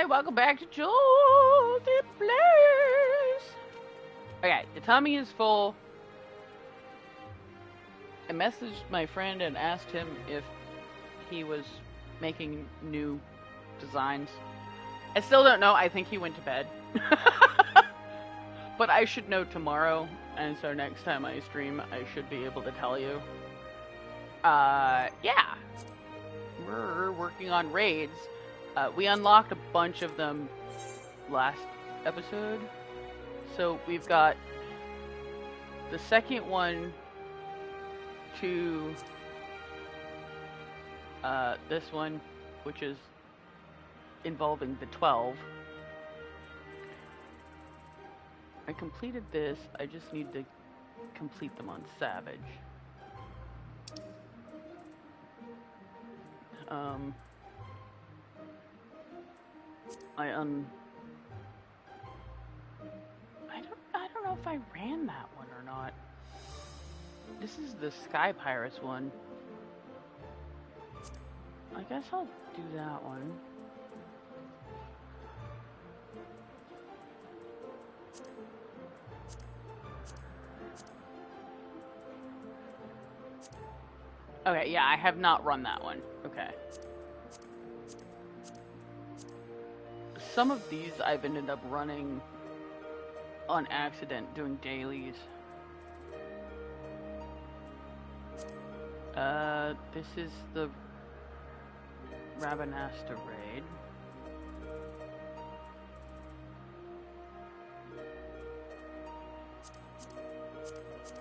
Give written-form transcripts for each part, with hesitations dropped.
welcome back to Jolty Place. Okay, the tummy is full. I messaged my friend and asked him if he was making new designs. I still don't know. I think he went to bed. But I should know tomorrow, and so next time I stream, I should be able to tell you. Yeah. We're working on raids. We unlocked a bunch of them last episode. So we've got the second one to this one, which is involving the 12. I completed this. I just need to complete them on Savage. I don't know if I ran that one or not. This is the Sky Pirates one. I guess I'll do that one. Okay, yeah, I have not run that one. Okay. Some of these I've ended up running on accident, doing dailies. This is the Rabanasta raid.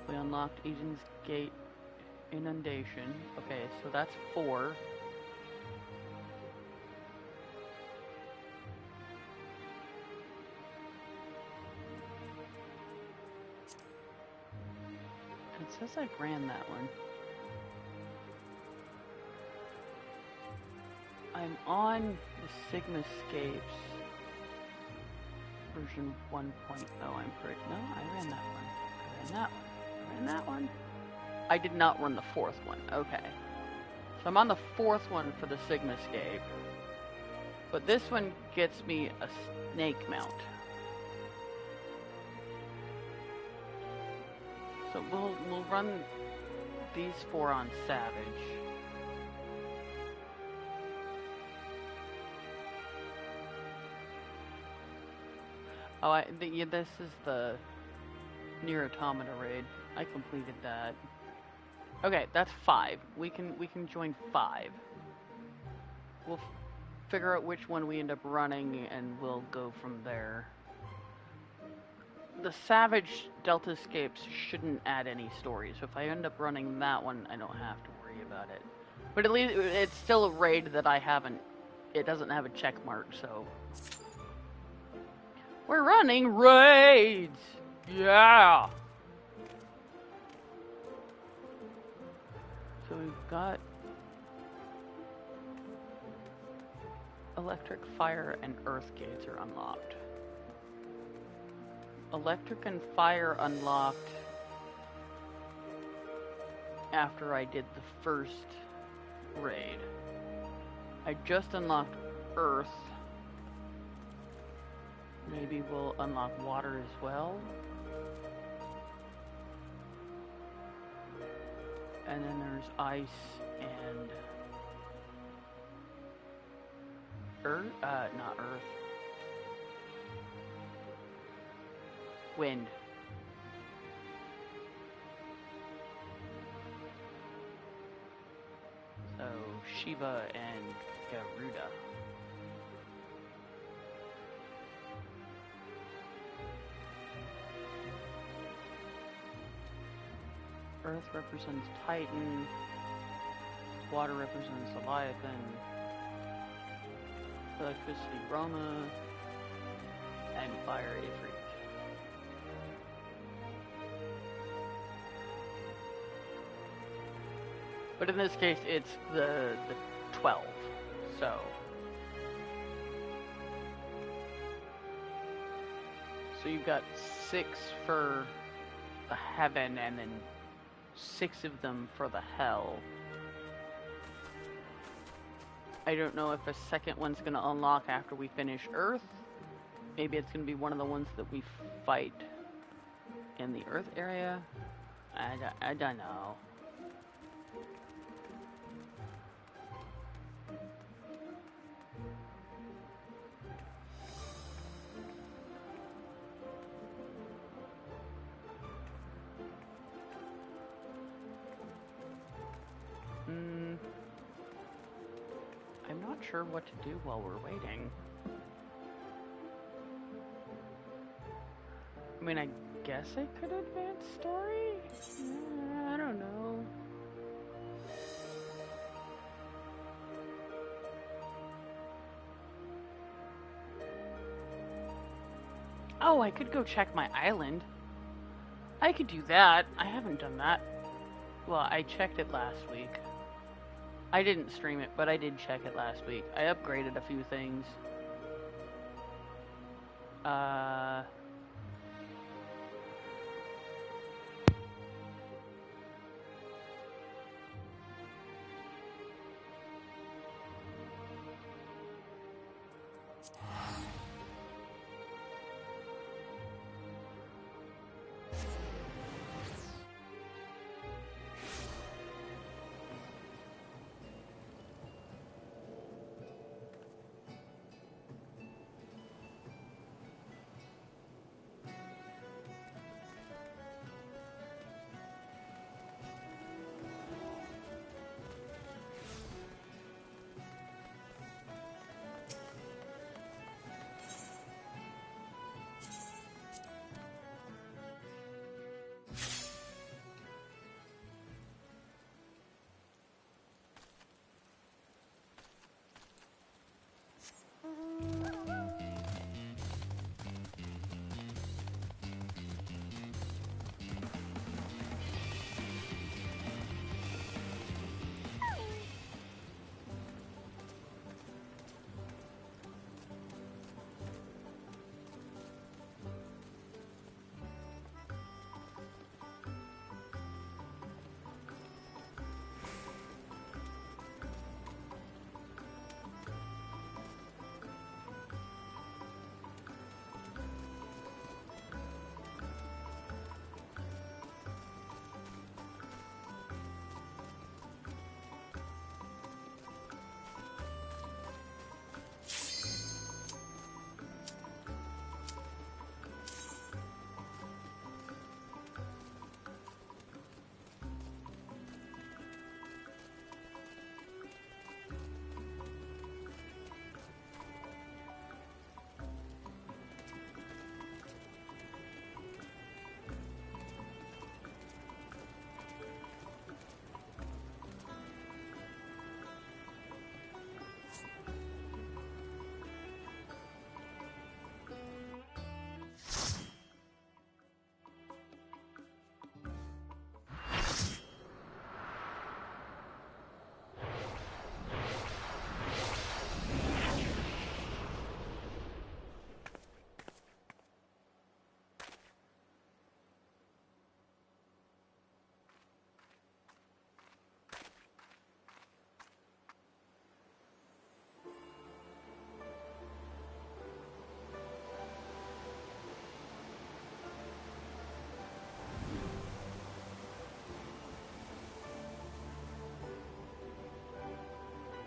We unlocked Eden's Gate Inundation. Okay, so that's 4. It says I ran that one. I'm on the Sigmascapes version 1.0. I'm pretty. No, I ran that one. I ran that one. I ran that one. I did not run the 4th one. Okay. So I'm on the 4th one for the Sigmascape. But this one gets me a snake mount. So we'll run these 4 on Savage. Oh, this is the Near Automata raid. I completed that. Okay, that's 5. We can join 5. We'll figure out which one we end up running, and we'll go from there. The Savage Deltascapes shouldn't add any stories, so if I end up running that one, I don't have to worry about it. But at least it's still a raid that I haven't. It doesn't have a check mark, so we're running raids. Yeah. So we've got electric, fire, and earth gates are unlocked. Electric and fire unlocked after I did the first raid. I just unlocked earth. Maybe we'll unlock water as well. And then there's ice and earth, not earth. Wind. So Shiva and Garuda. Earth represents Titan, water represents Leviathan, electricity Roma, and fire Ifrit. But in this case, it's the 12, so you've got 6 for the heaven, and then 6 of them for the hell. I don't know if a second one's going to unlock after we finish Earth. Maybe it's going to be one of the ones that we fight in the Earth area. I don't know. I'm not sure what to do while we're waiting. I mean, I guess I could advance story? I don't know. Oh, I could go check my island. I could do that. I haven't done that. Well, I checked it last week. I didn't stream it, but I did check it last week. I upgraded a few things.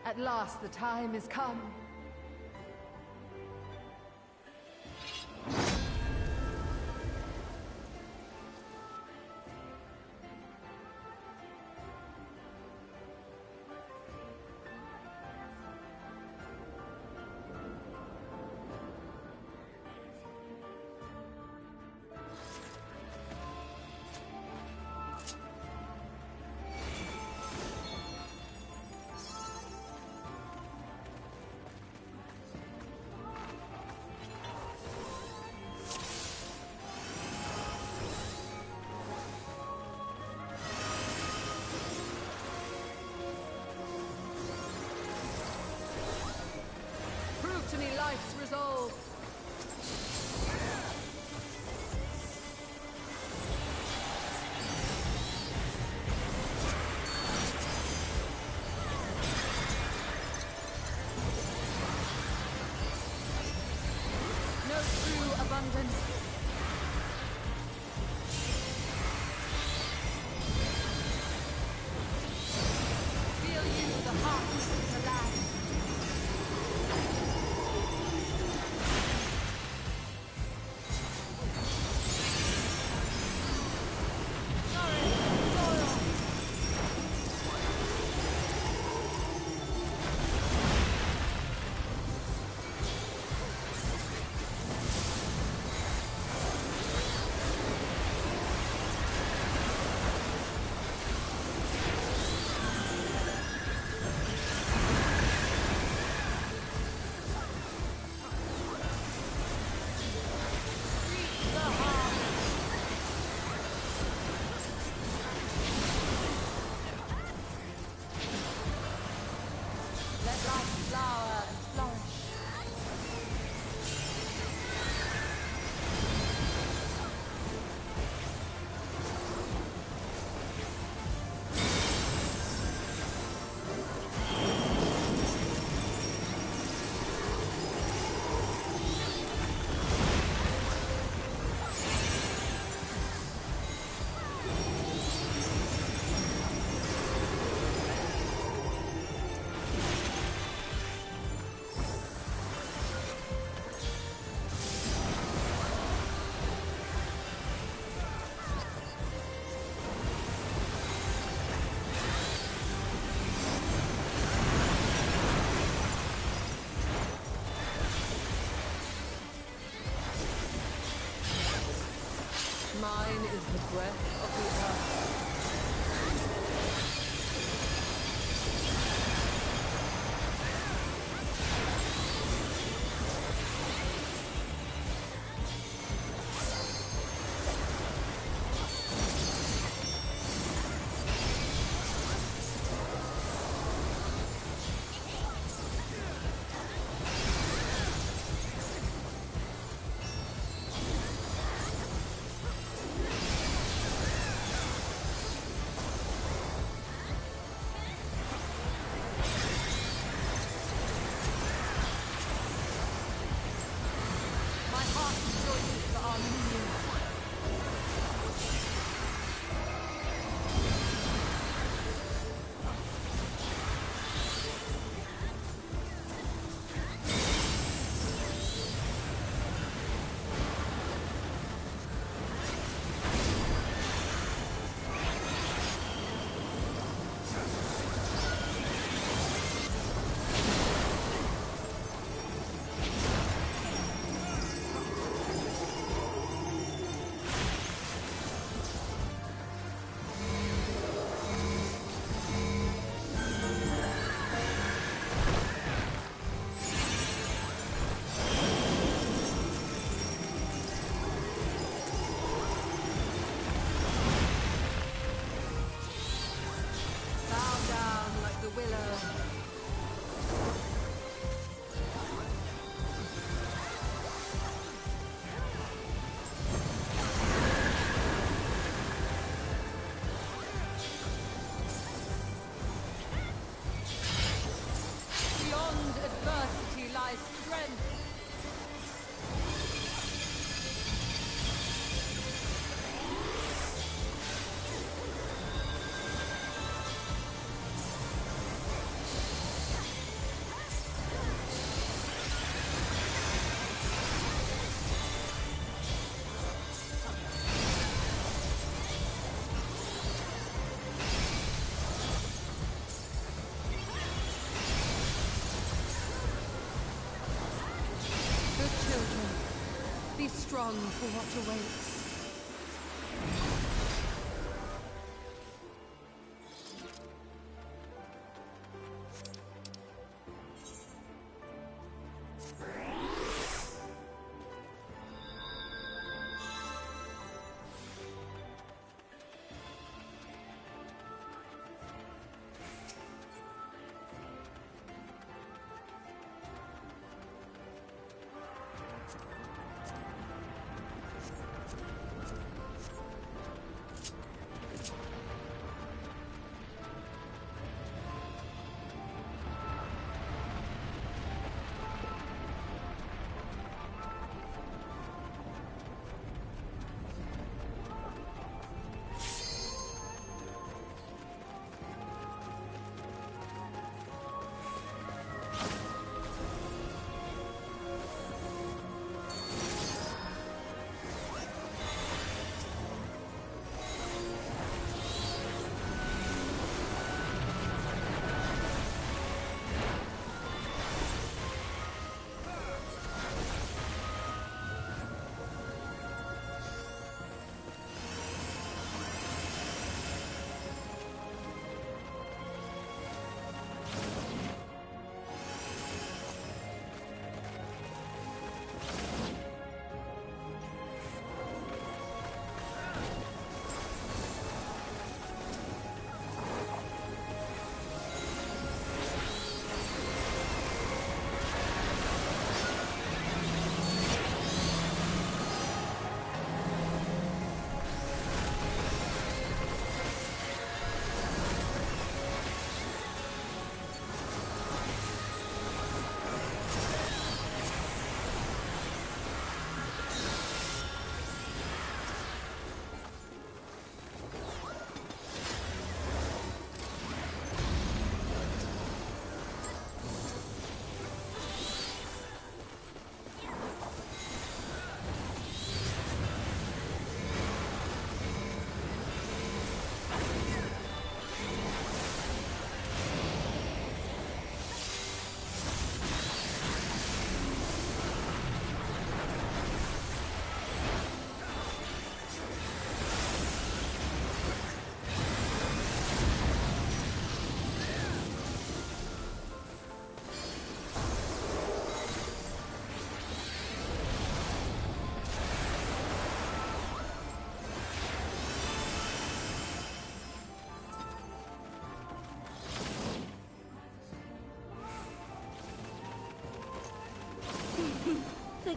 At last the time is come. abandoned. Feel you the heartbeat of the land. Mine is the breath of the earth. Be strong for what awaits.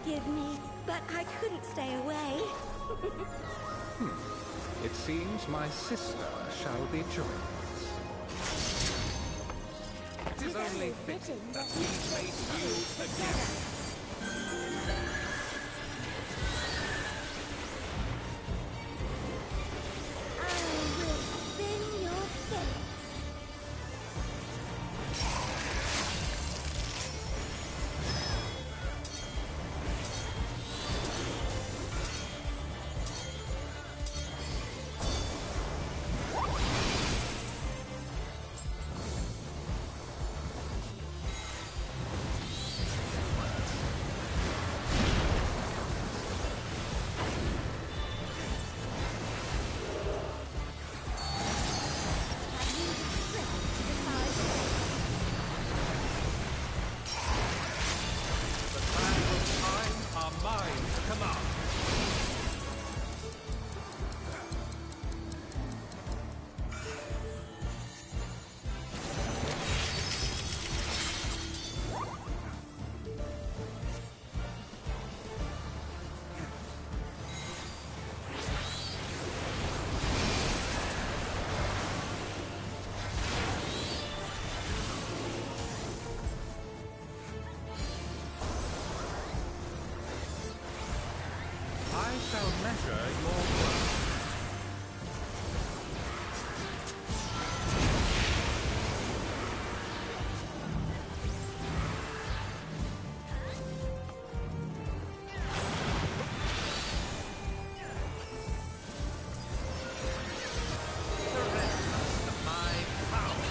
forgive me, but I couldn't stay away. It seems my sister shall be joining us. It is only fitting that we face you together. I will spin your fate. I shall measure your worth. Surrender to my power.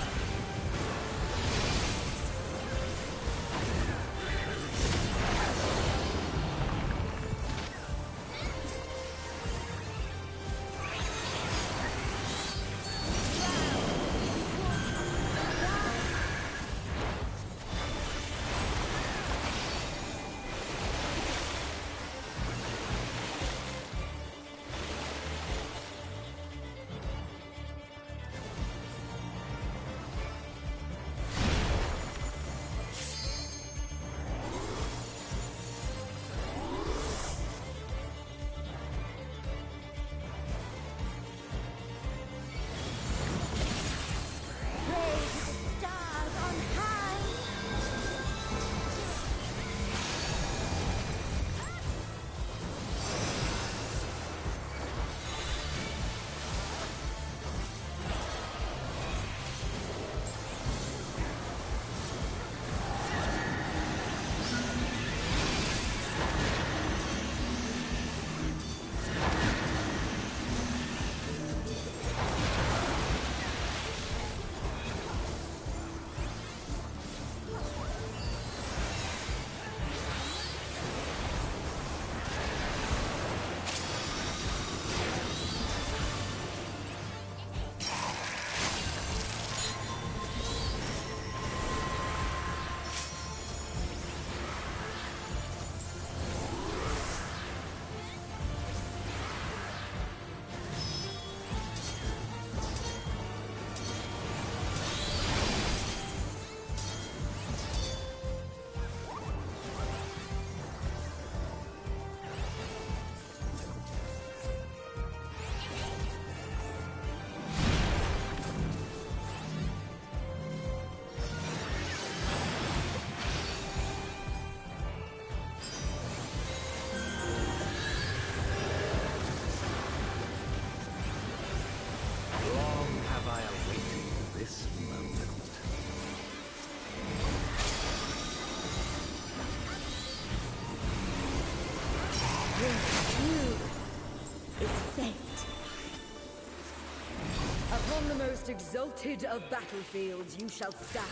Upon the most exalted of battlefields you shall stand.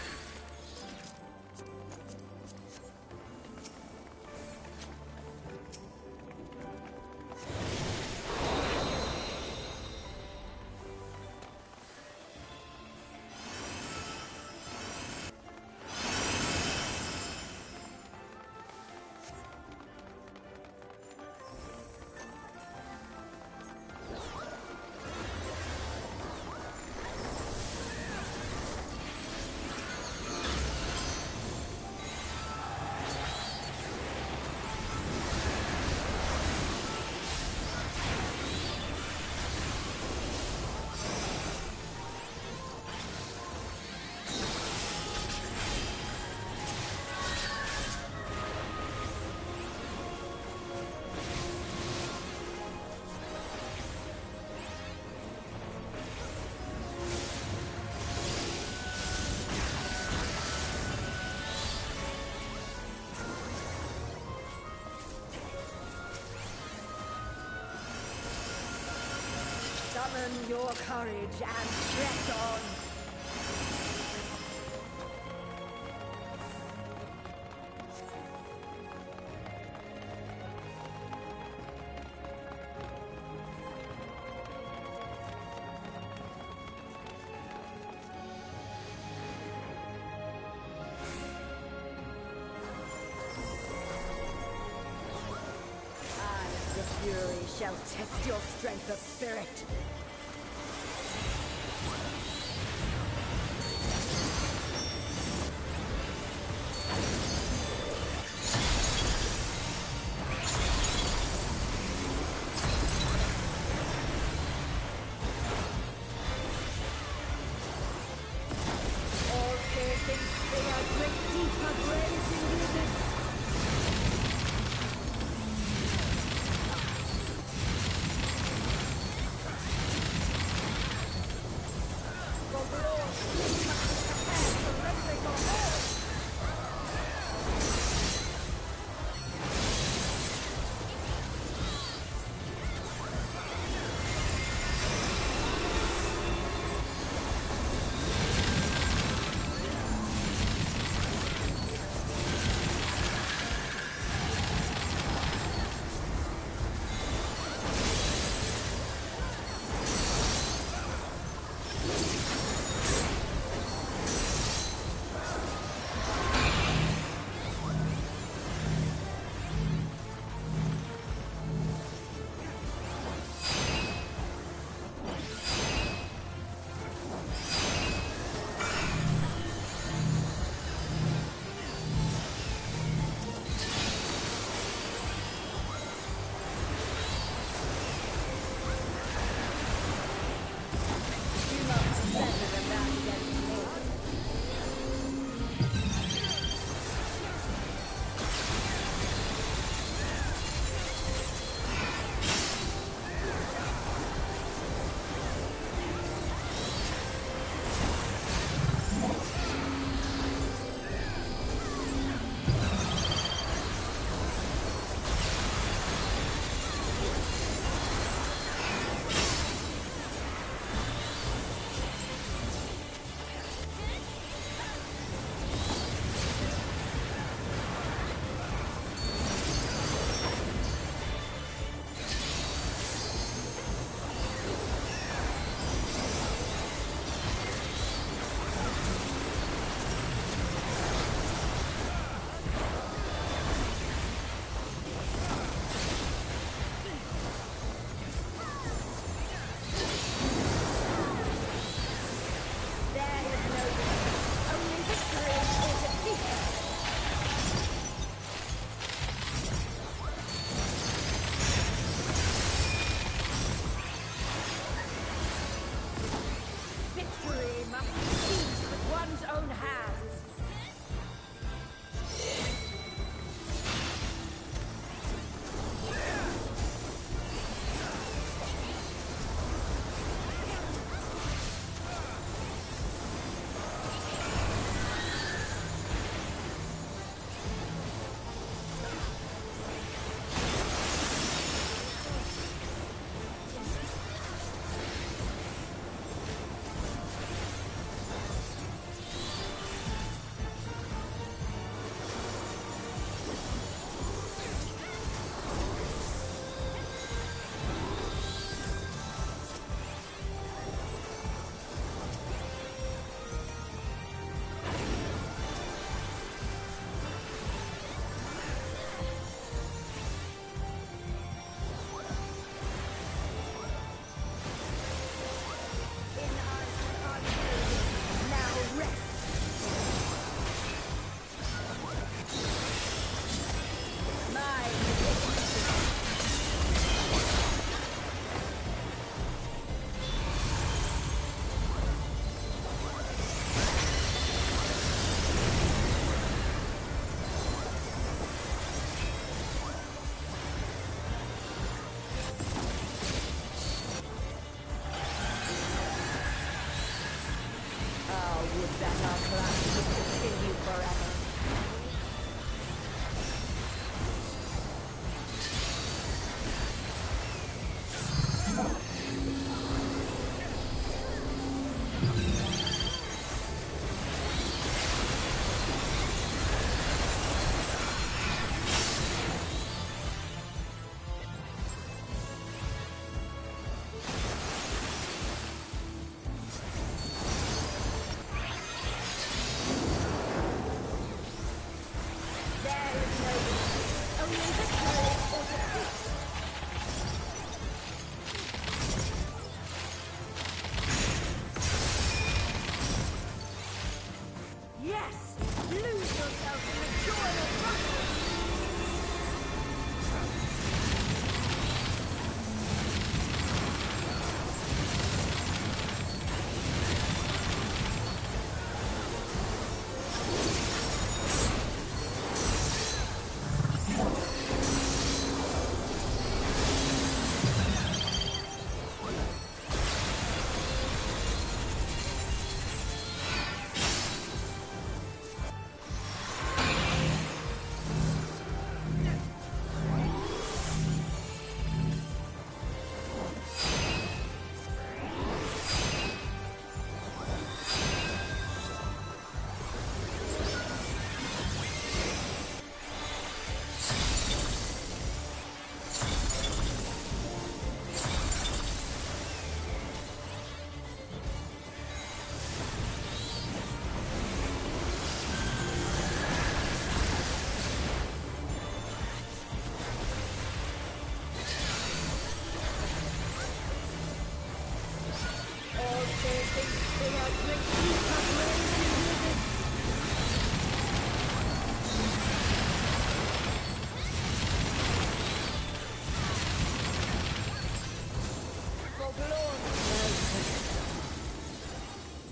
Summon your courage and press on. The fury shall test your strength of spirit. All piercing spear break deeper graves in the abyss.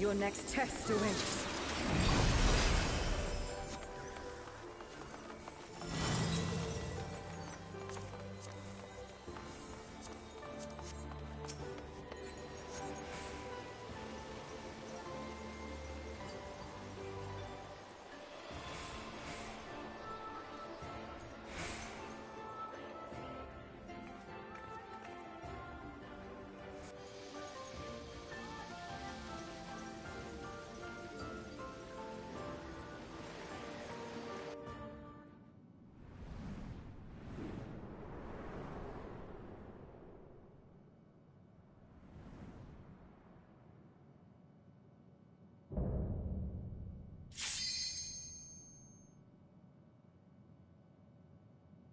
your next test awaits.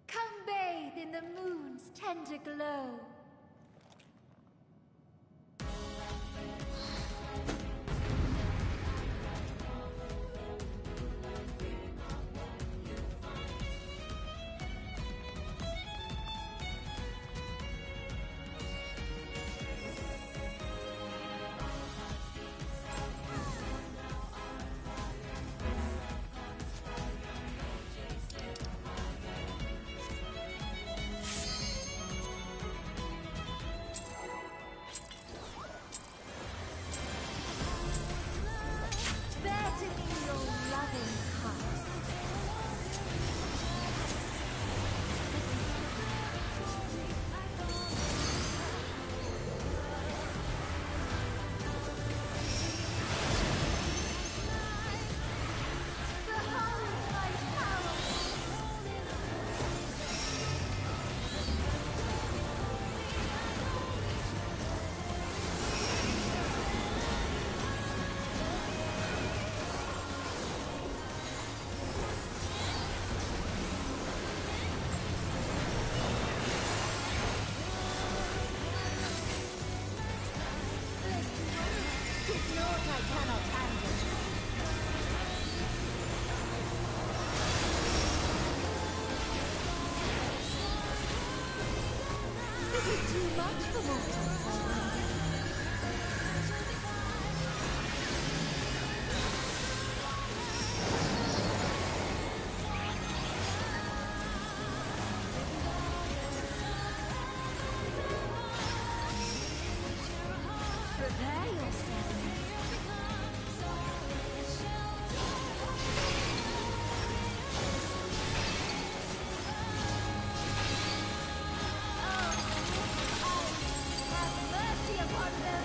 Come bathe in the moon's tender glow. Bear to me your loving heart. Behold my power. Tis naught I cannot handle. This is too much for mortals. Prepare yourself. Have mercy upon them.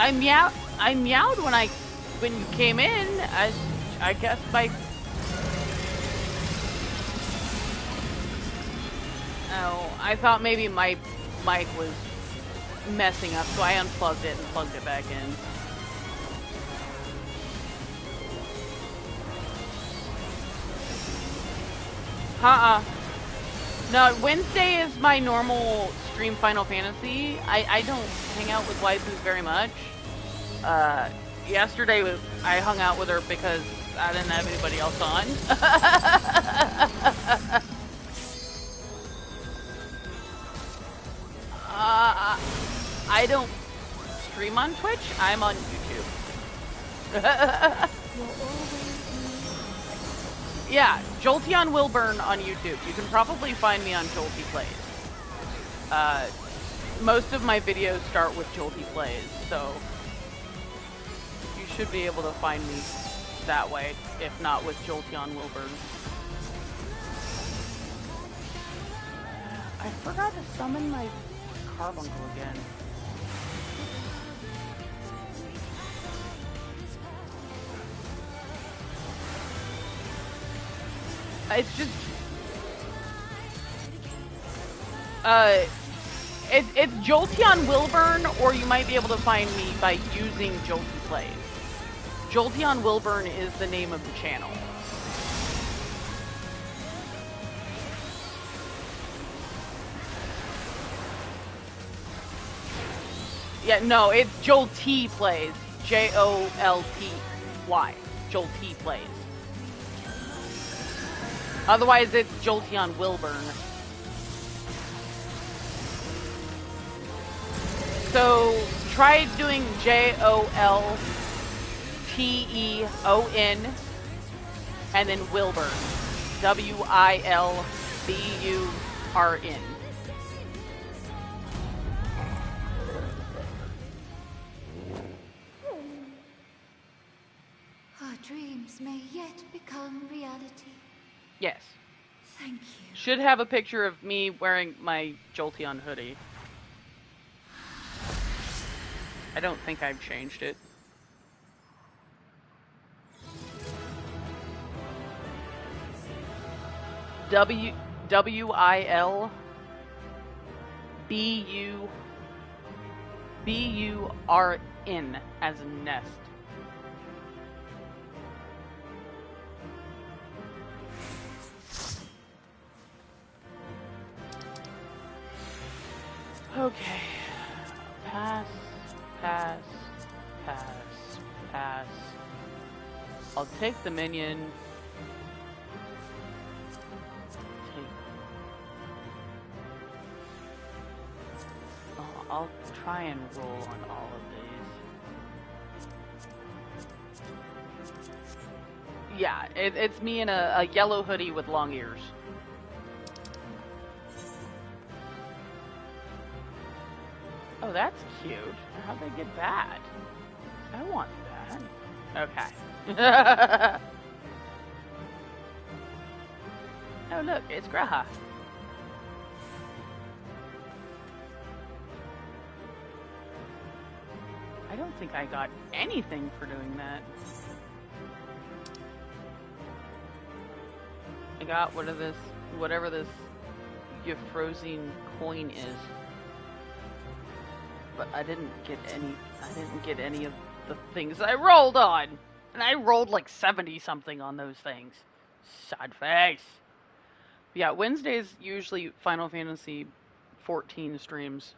I meowed when you came in. I guess my. Oh, I thought maybe my mic was messing up, so I unplugged it and plugged it back in. No, Wednesday is my normal stream Final Fantasy. I don't hang out with waifus very much. Yesterday I hung out with her because I didn't have anybody else on. I don't stream on Twitch. I'm on YouTube. Yeah, Jolty on Wilburn on YouTube. You can probably find me on Jolty Plays. Most of my videos start with Jolty Plays, so you should be able to find me that way, if not with Jolty on Wilburn. I forgot to summon my carbuncle again. It's just... It's Jolty on Wilburn, or you might be able to find me by using Jolty Plays. Jolty on Wilburn is the name of the channel. Yeah, no, it's Jolty Plays. Jolty. Jolty Plays. Otherwise, it's Jolty on Wilburn. So, try doing Jolteon and then Wilburn. Wilburn. Our dreams may yet become reality. Yes. Thank you. Should have a picture of me wearing my Jolteon hoodie. I don't think I've changed it. Wilburn as a nest. Okay. Pass. I'll take the minion. I'll try and roll on all of these. Yeah, it's me in a yellow hoodie with long ears. Oh, that's cute. How'd they get that? I want that. Okay. Oh, look, it's Graha. I don't think I got anything for doing that. I got whatever this Euphrosyne coin is. But I didn't get any of the things I rolled on. And I rolled like 70 something on those things. Sad face. Yeah, Wednesdays usually Final Fantasy 14 streams.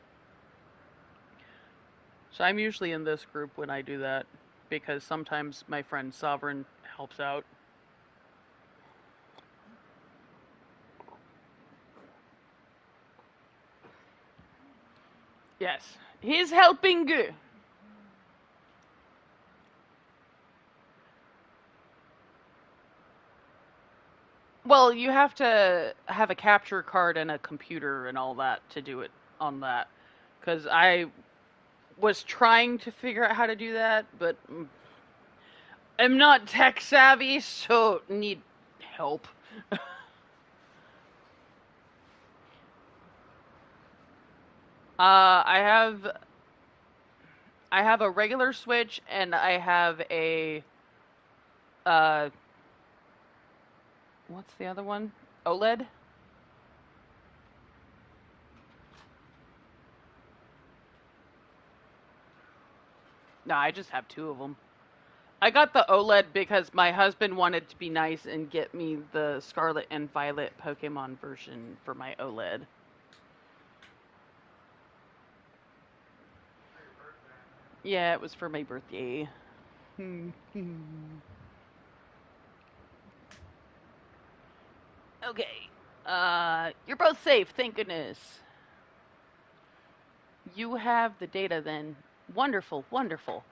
So I'm usually in this group when I do that, because sometimes my friend Sovereign helps out. Yes, he's helping you. Well, you have to have a capture card and a computer and all that to do it on that. Because I was trying to figure out how to do that, but I'm not tech savvy, so need help. I I have a regular Switch and I have a uh what's the other one? OLED? No, I just have two of them. I got the OLED because my husband wanted to be nice and get me the Scarlet and Violet Pokemon version for my OLED. Yeah, it was for my birthday. Okay. You're both safe, thank goodness. You have the data then. Wonderful, wonderful.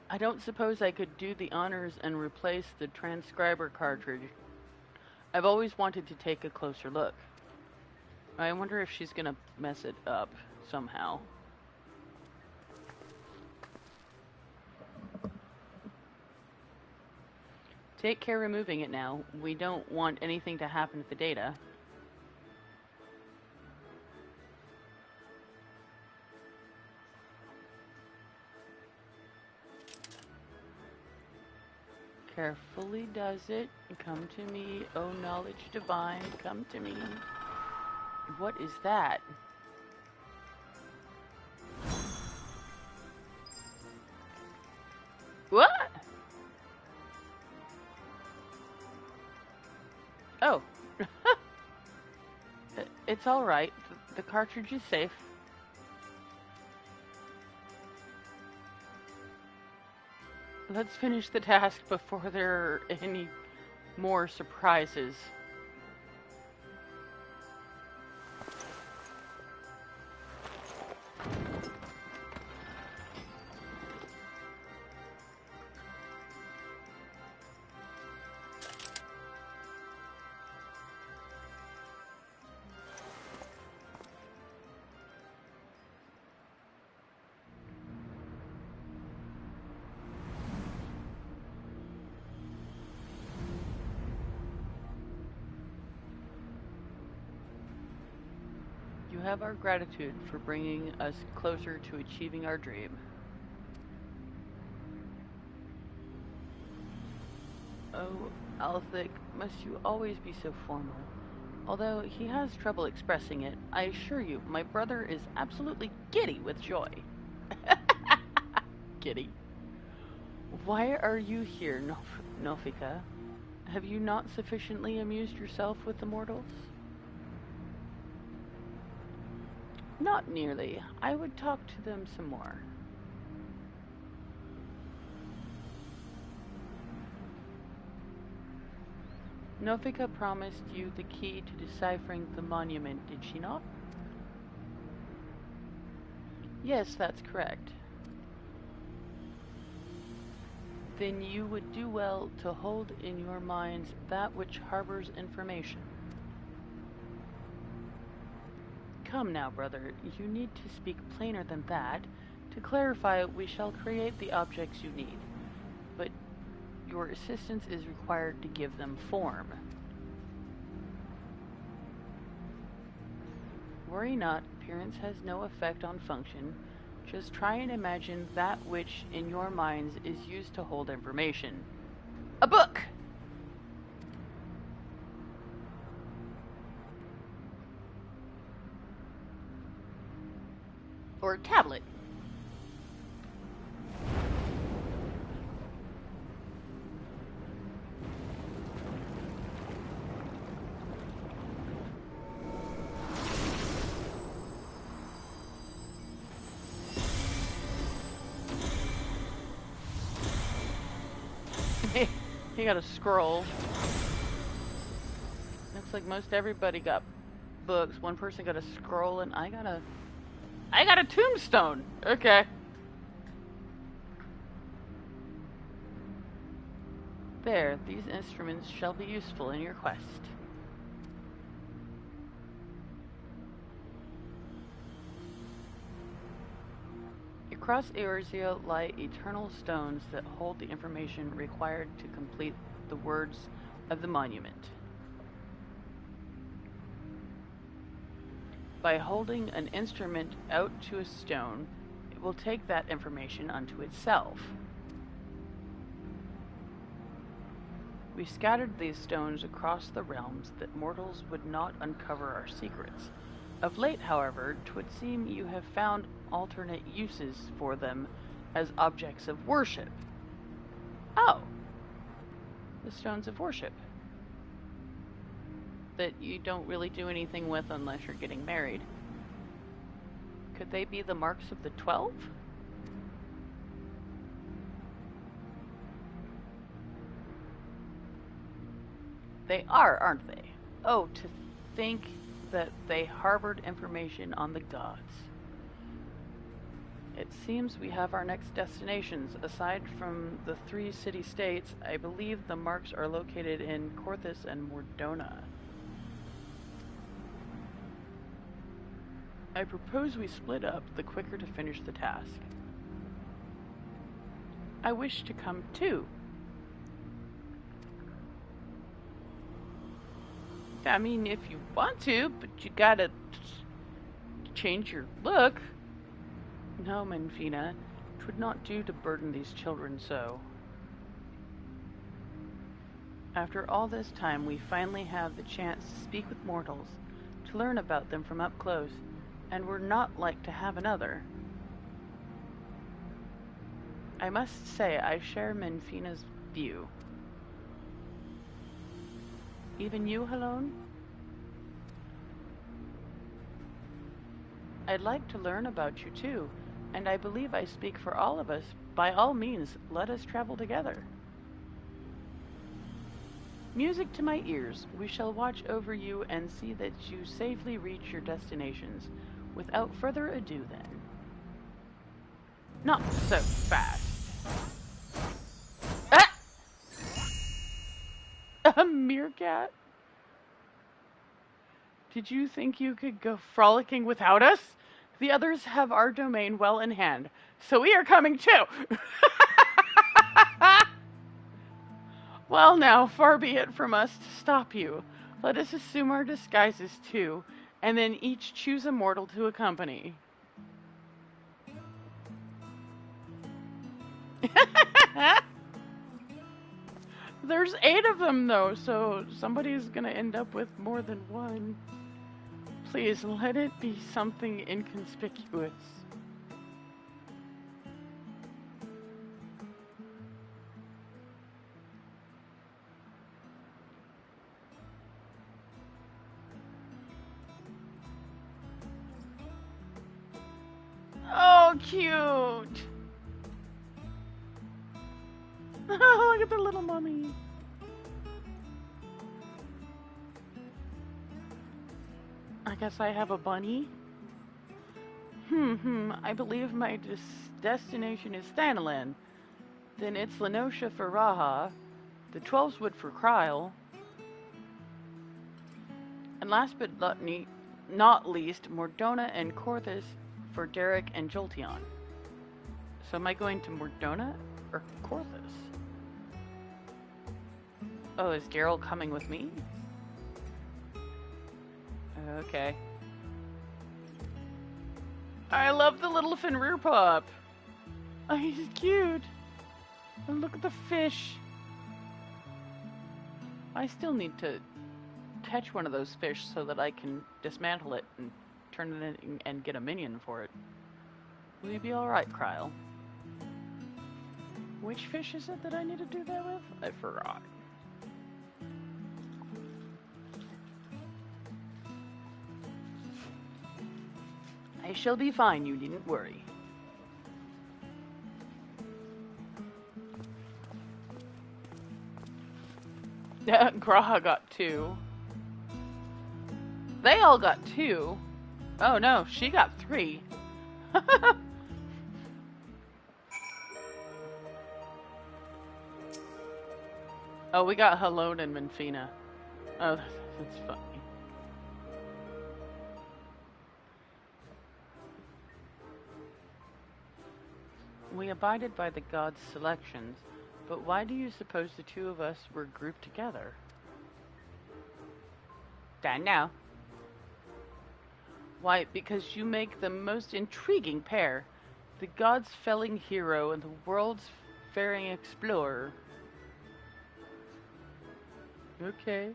I don't suppose I could do the honors and replace the transcriber cartridge. I've always wanted to take a closer look. I wonder if she's gonna mess it up somehow. Take care removing it now. We don't want anything to happen to the data. Carefully does it. Come to me, O knowledge divine, come to me. What is that? What? Oh. It's alright. The cartridge is safe. Let's finish the task before there are any more surprises. You have our gratitude for bringing us closer to achieving our dream. Oh, Althik, must you always be so formal? Although he has trouble expressing it, I assure you, my brother is absolutely giddy with joy. Giddy. Why are you here, Nofika? Have you not sufficiently amused yourself with the mortals? Not nearly. I would talk to them some more. Nofika promised you the key to deciphering the monument, did she not? Yes, that's correct. Then you would do well to hold in your minds that which harbors information. Come now, brother, you need to speak plainer than that. To clarify, we shall create the objects you need, but your assistance is required to give them form. Worry not, appearance has no effect on function. Just try and imagine that which, in your minds, is used to hold information. A book! Or a tablet. He got a scroll. Looks like most everybody got books. One person got a scroll, and I got a tombstone. Okay. There, these instruments shall be useful in your quest. Across Eorzea lie eternal stones that hold the information required to complete the words of the monument. By holding an instrument out to a stone, it will take that information unto itself. We scattered these stones across the realms that mortals would not uncover our secrets. Of late, however, 'twould seem you have found alternate uses for them as objects of worship. Oh, the stones of worship. That you don't really do anything with unless you're getting married. Could they be the marks of the 12? They are, aren't they? Oh, to think that they harbored information on the gods. It seems we have our next destinations. Aside from the 3 city-states, I believe the marks are located in Korthus and Mordona. I propose we split up, the quicker to finish the task. I wish to come too. I mean, if you want to, but you gotta change your look. No, Menfina, 'twould not do to burden these children so. After all this time, we finally have the chance to speak with mortals, to learn about them from up close, and we're not like to have another. I must say I share Menfina's view. Even you, Halone? I'd like to learn about you too, and I believe I speak for all of us. By all means, let us travel together. Music to my ears. We shall watch over you and see that you safely reach your destinations. Without further ado, then. Not so fast. Ah! A meerkat? Did you think you could go frolicking without us? The others have our domain well in hand, so we are coming too. Well now, far be it from us to stop you. Let us assume our disguises too, and then each choose a mortal to accompany. There's 8 of them though, so somebody's gonna end up with more than one. Please, let it be something inconspicuous. Oh, cute! Look at the little mummy. I guess I have a bunny. I believe my destination is Thanalan. Then it's Lenosha for Raha, the 12swood for Kryle, and last but not least, Mordona and Korthus for Derek and Jolteon. So am I going to Mordona or Korthus? Oh, is Daryl coming with me? Okay. I love the little Fenrir pup. Oh, he's cute. And look at the fish. I still need to catch one of those fish so that I can dismantle it and turn it in and get a minion for it. Will you be alright, Kryle? Which fish is it that I need to do that with? I forgot. I shall be fine, you needn't worry. Graha got 2. They all got 2. Oh no, she got 3. Oh, we got Halone and Menfina. Oh, that's funny. We abided by the gods' selections, but why do you suppose the 2 of us were grouped together? Don't know. Why, because you make the most intriguing pair. The gods' felling hero and the world's faring explorer. Okay.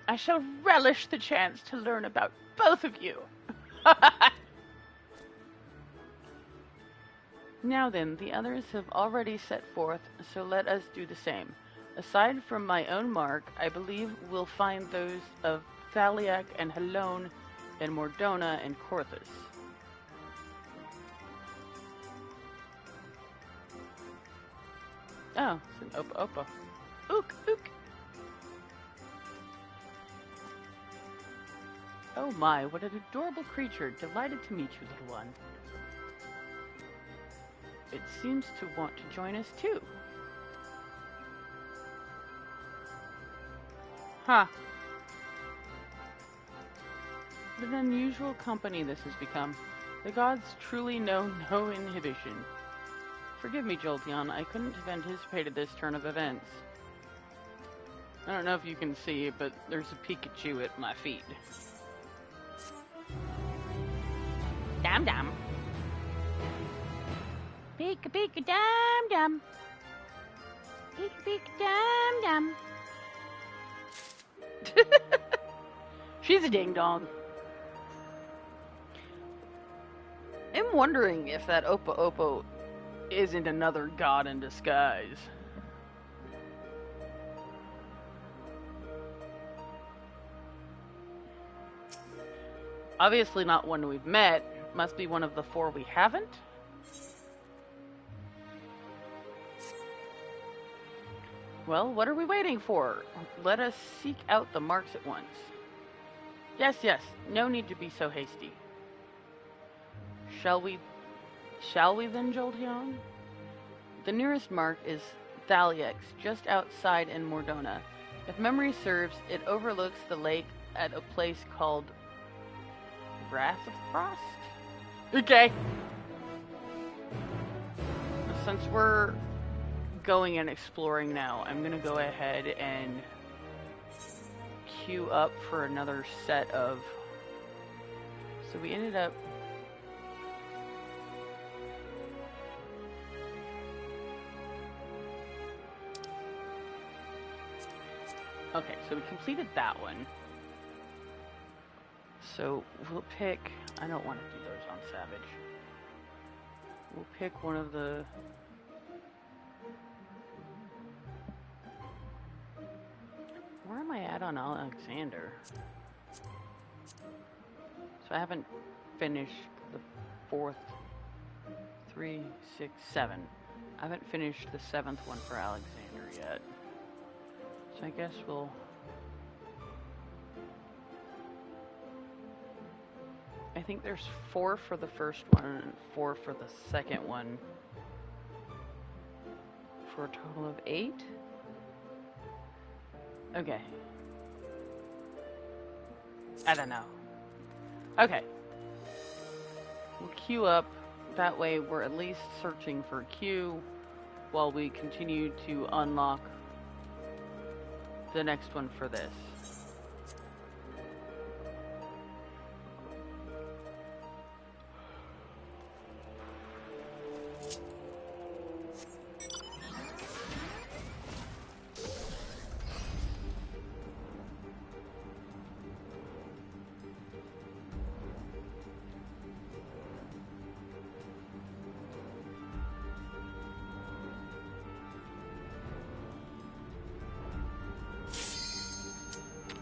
I shall relish the chance to learn about both of you. Now then, the others have already set forth, so let us do the same. Aside from my own mark, I believe we'll find those of Thaliak and Helone and Mordona and Corthus. Oh, it's an Opa Opa. Ook, ook. Oh my, what an adorable creature. Delighted to meet you, little one. It seems to want to join us too. Huh. What an unusual company this has become. The gods truly know no inhibition. Forgive me, Jolteon, I couldn't have anticipated this turn of events. I don't know if you can see, but there's a Pikachu at my feet. Dam dam. Pika pika dam dam. Pika pika dam dam. She's a ding dong. I'm wondering if that Opa Opa isn't another god in disguise. Obviously not one we've met. Must be one of the 4 we haven't. Well, what are we waiting for? Let us seek out the marks at once. Yes, yes, no need to be so hasty. Shall we then, Jolteon? The nearest mark is Thaliak's, just outside in Mordona. If memory serves, it overlooks the lake at a place called Wrath of Frost? Okay. Since we're going and exploring now, I'm gonna go ahead and queue up for another set of... So we ended up... Okay, so we completed that one. So we'll pick... I don't want to do those on Savage. We'll pick one of the... Where am I at on Alexander? So I haven't finished the 4th, 3, 6, 7. I haven't finished the 7th one for Alexander yet. So I guess we'll... I think there's 4 for the first one and 4 for the second one. For a total of 8? Okay. I don't know. Okay. We'll queue up. That way we're at least searching for Q while we continue to unlock the next one for this.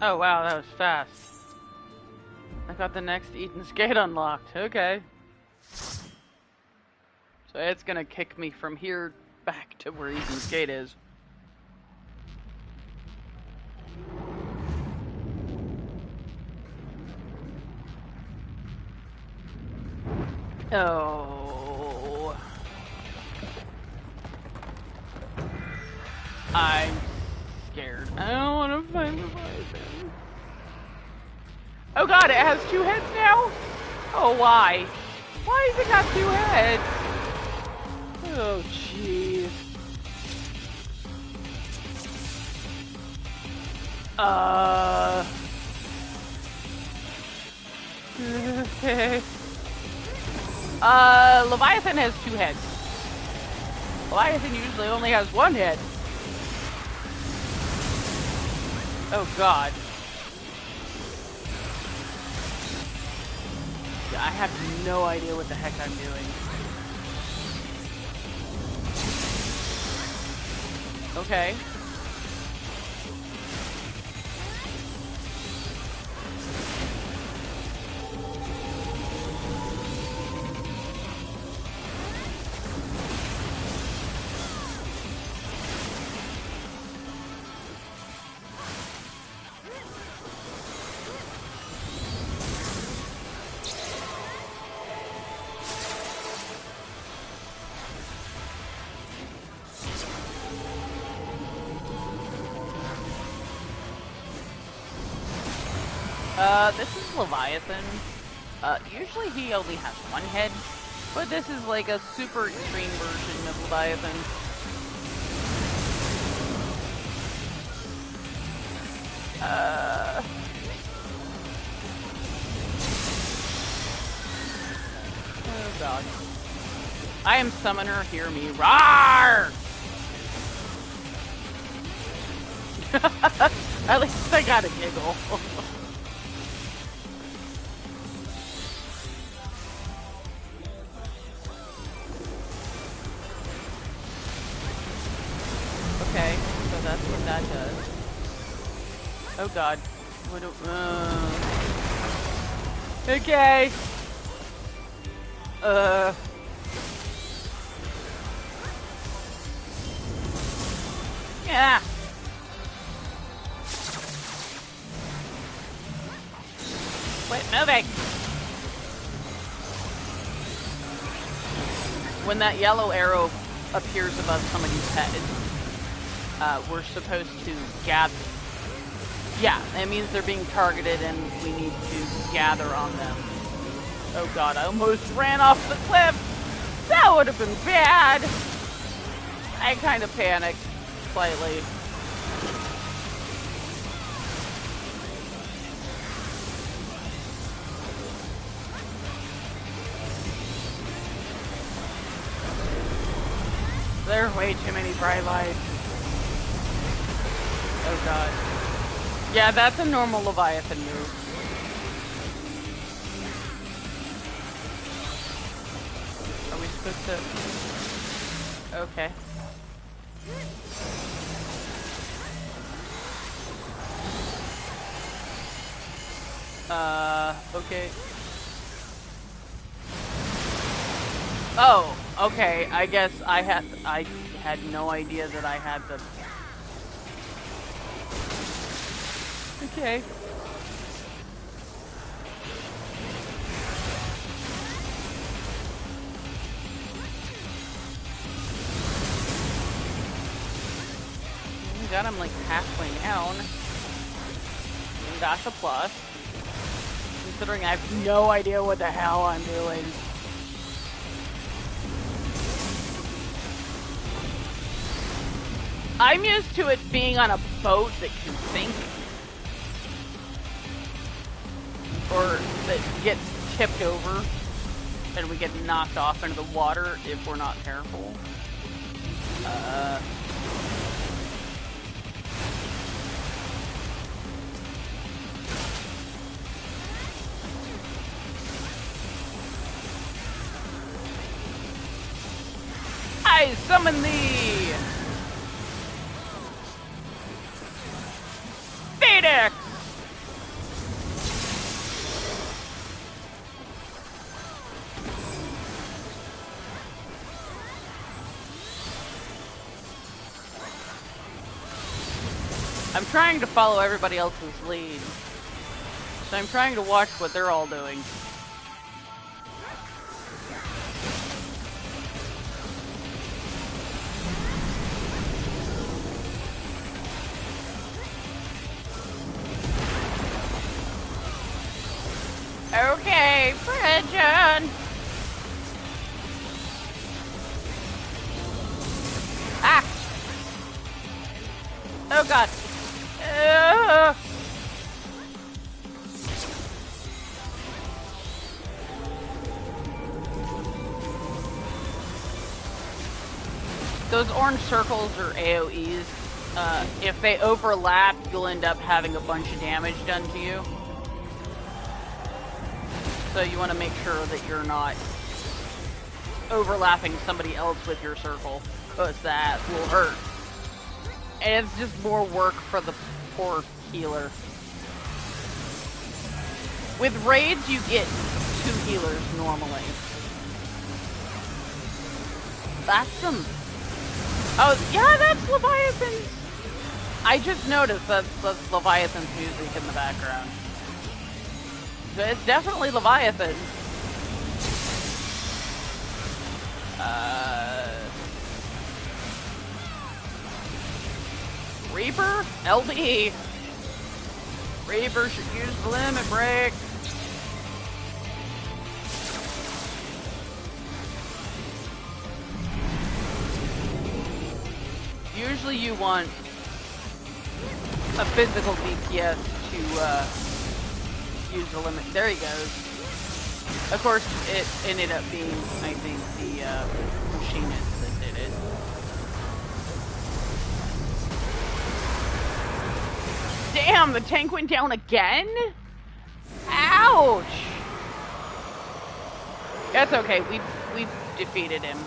Oh wow, that was fast. I got the next Eden's Gate unlocked. Okay. So it's gonna kick me from here back to where Eden's Gate is. Oh. I'm scared. I don't want to find the Leviathan. Oh god, it has 2 heads now? Oh, why? Why has it got 2 heads? Oh, jeez. Okay. Leviathan has 2 heads. Leviathan usually only has 1 head. Oh god. Yeah, I have no idea what the heck I'm doing. Okay. This is Leviathan. Usually he only has 1 head, but this is like a super extreme version of Leviathan. Oh god. I am summoner, hear me roar! At least I got a giggle. Okay, so that's what that does. Oh god. What do, okay. Yeah. Quit moving. When that yellow arrow appears above somebody's head, we're supposed to gather. Yeah, that means they're being targeted and we need to gather on them. Oh god, I almost ran off the cliff! That would have been bad! I kind of panicked, slightly. There are way too many bright lights. Oh god. Yeah, that's a normal Leviathan move. Are we supposed to... Okay. Okay. Oh, okay. I guess I had no idea that I had the... Okay. God, I'm like halfway down. And that's a plus. Considering I have no idea what the hell I'm doing. I'm used to it being on a boat that can sink. Or that gets tipped over. And we get knocked off into the water if we're not careful. I summon thee! Phoenix! I'm trying to follow everybody else's lead. So I'm trying to watch what they're all doing. Okay, Bridget. Ah! Oh god. those orange circles are AoEs. If they overlap, you'll end up having a bunch of damage done to you. So you want to make sure that you're not overlapping somebody else with your circle, because that will hurt. And it's just more work for the poor healer. With raids, you get 2 healers normally. That's some... Oh, yeah, that's Leviathan's... I just noticed that's Leviathan's music in the background. So it's definitely Leviathan. Reaper? LD. Reaper should use the limit break. Usually you want a physical DPS to use the limit. There he goes. Of course, it ended up being, I think, the machinist that did it. Damn, the tank went down again? Ouch! That's okay, we've defeated him.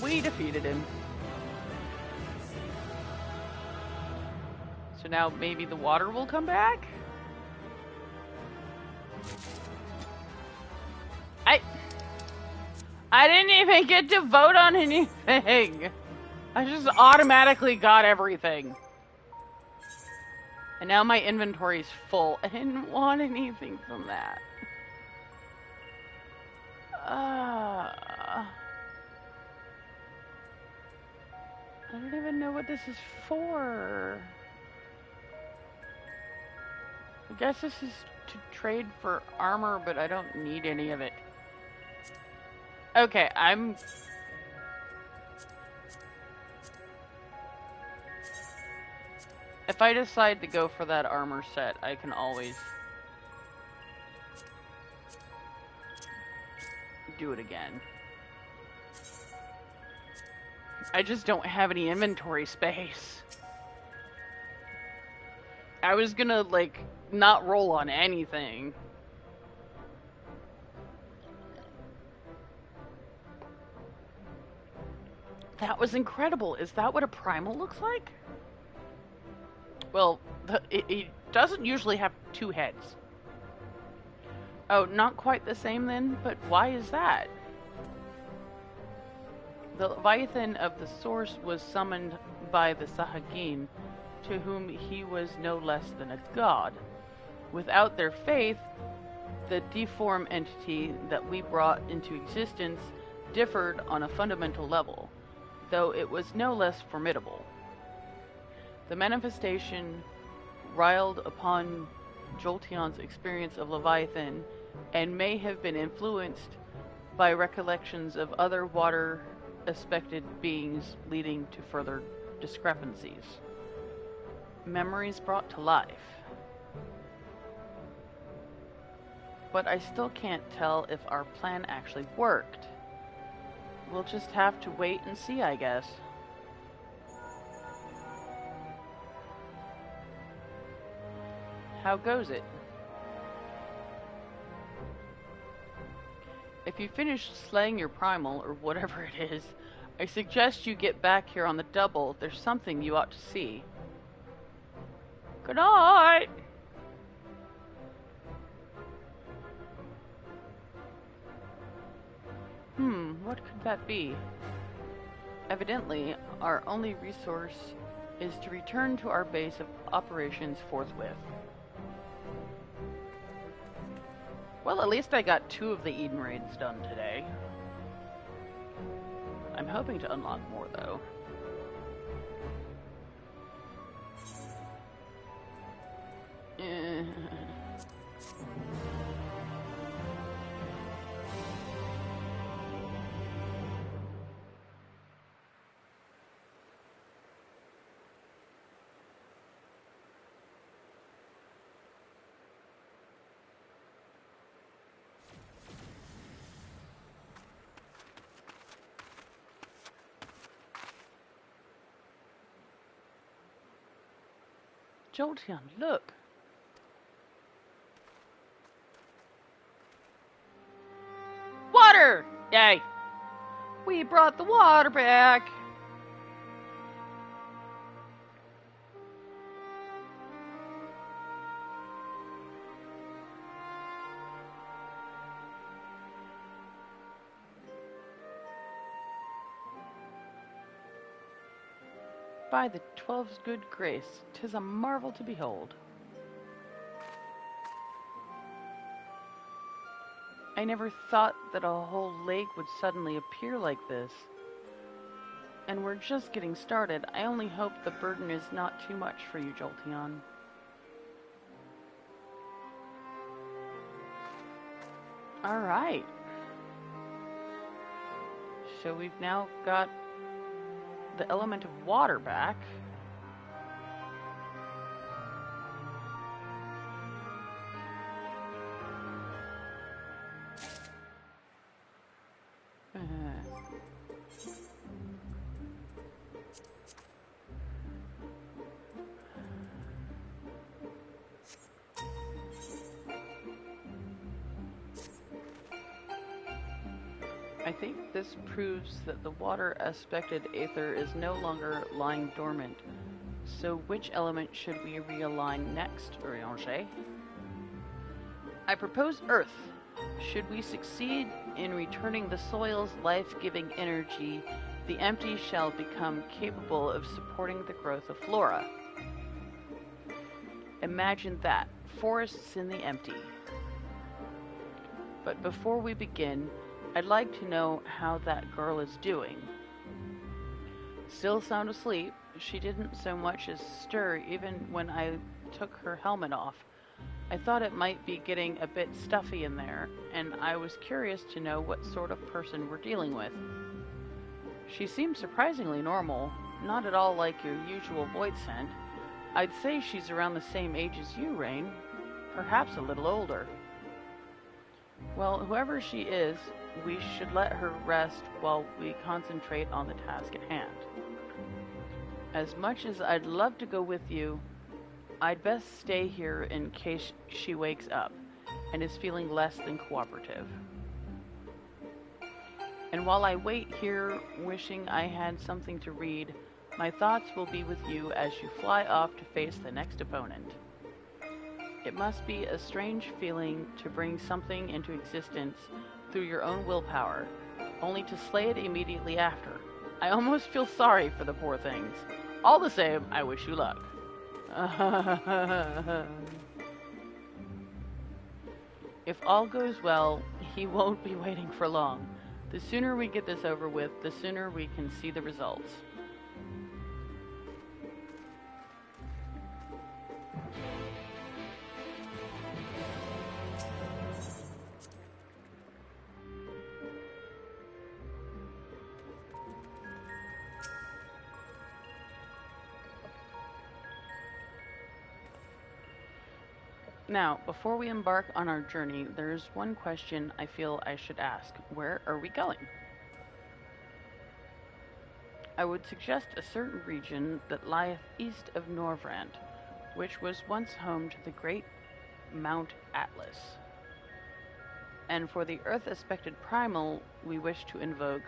We defeated him. So now maybe the water will come back? I didn't even get to vote on anything. I just automatically got everything. And now my inventory's full. I didn't want anything from that. I don't even know what this is for. I guess this is to trade for armor, but I don't need any of it. Okay, if I decide to go for that armor set, I can always do it again. I just don't have any inventory space. I was gonna, like, not roll on anything. That was incredible. Is that what a primal looks like? Well, it doesn't usually have 2 heads. Oh, not quite the same then? But why is that? The Leviathan of the Source was summoned by the Sahagin, to whom he was no less than a god. Without their faith, the deformed entity that we brought into existence differed on a fundamental level, though it was no less formidable. The manifestation riled upon Jolteon's experience of Leviathan, and may have been influenced by recollections of other water-aspected beings, leading to further discrepancies. Memories brought to life. But I still can't tell if our plan actually worked. We'll just have to wait and see, I guess. How goes it? If you finish slaying your primal, or whatever it is, I suggest you get back here on the double. There's something you ought to see. Good night! What could that be? Evidently, our only resource is to return to our base of operations forthwith. Well, at least I got 2 of the Eden raids done today. I'm hoping to unlock more, though. Jolteon, look. Water! Yay! We brought the water back! By the 12's good grace, 'tis a marvel to behold. I never thought that a whole lake would suddenly appear like this. And we're just getting started. I only hope the burden is not too much for you, Jolteon. Alright. So we've now got the element of water back. I think this proves that the water-aspected aether is no longer lying dormant. So which element should we realign next, Urianger? I propose Earth. Should we succeed in returning the soil's life-giving energy, the empty shall become capable of supporting the growth of flora. Imagine that, forests in the empty. But before we begin, I'd like to know how that girl is doing. Still sound asleep. She didn't so much as stir even when I took her helmet off. I thought it might be getting a bit stuffy in there, and I was curious to know what sort of person we're dealing with. She seems surprisingly normal, not at all like your usual void scent. I'd say she's around the same age as you, Rain, perhaps a little older. Well, whoever she is, we should let her rest while we concentrate on the task at hand. As much as I'd love to go with you, I'd best stay here in case she wakes up and is feeling less than cooperative. And while I wait here, wishing I had something to read, my thoughts will be with you as you fly off to face the next opponent. It must be a strange feeling to bring something into existence through your own willpower, only to slay it immediately after. I almost feel sorry for the poor things. All the same, I wish you luck. If all goes well, he won't be waiting for long. The sooner we get this over with, the sooner we can see the results. Now, before we embark on our journey, there's one question I feel I should ask. Where are we going? I would suggest a certain region that lieth east of Norvrand, which was once home to the great Mount Atlas. And for the Earth-aspected primal we wish to invoke,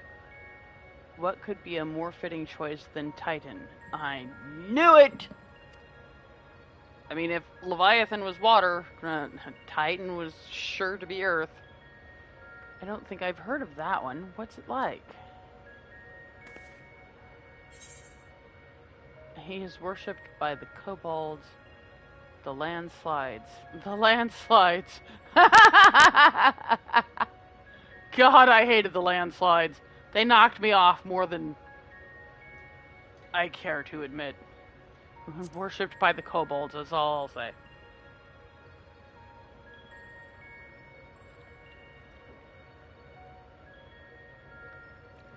what could be a more fitting choice than Titan? I knew it! I mean, if Leviathan was water, Titan was sure to be earth. I don't think I've heard of that one. What's it like? He is worshipped by the kobolds, the landslides. The landslides! God, I hated the landslides. They knocked me off more than I care to admit. Worshipped by the kobolds, that's all I'll say.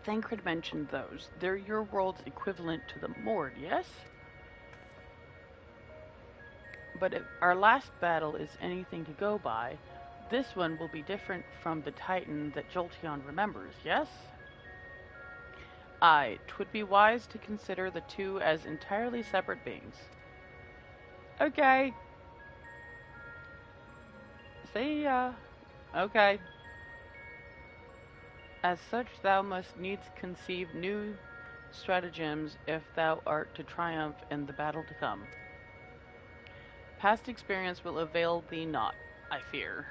Thancred mentioned those. They're your world's equivalent to the Mord, yes? But if our last battle is anything to go by, this one will be different from the Titan that Jolteon remembers, yes? Aye, 'twould be wise to consider the two as entirely separate beings. Okay. See ya. Okay. As such, thou must needs conceive new stratagems if thou art to triumph in the battle to come. Past experience will avail thee not, I fear.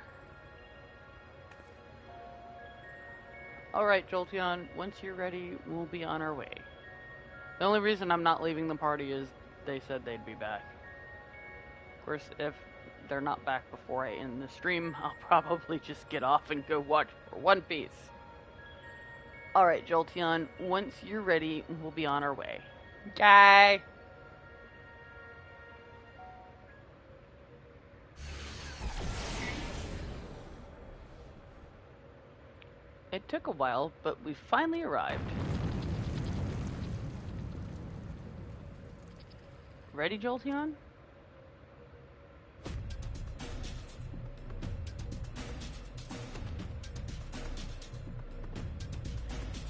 Alright, Jolteon, once you're ready, we'll be on our way. The only reason I'm not leaving the party is they said they'd be back. Of course, if they're not back before I end the stream, I'll probably just get off and go watch for One Piece. Alright, Jolteon, once you're ready, we'll be on our way. Okay. It took a while, but we finally arrived. Ready, Jolteon?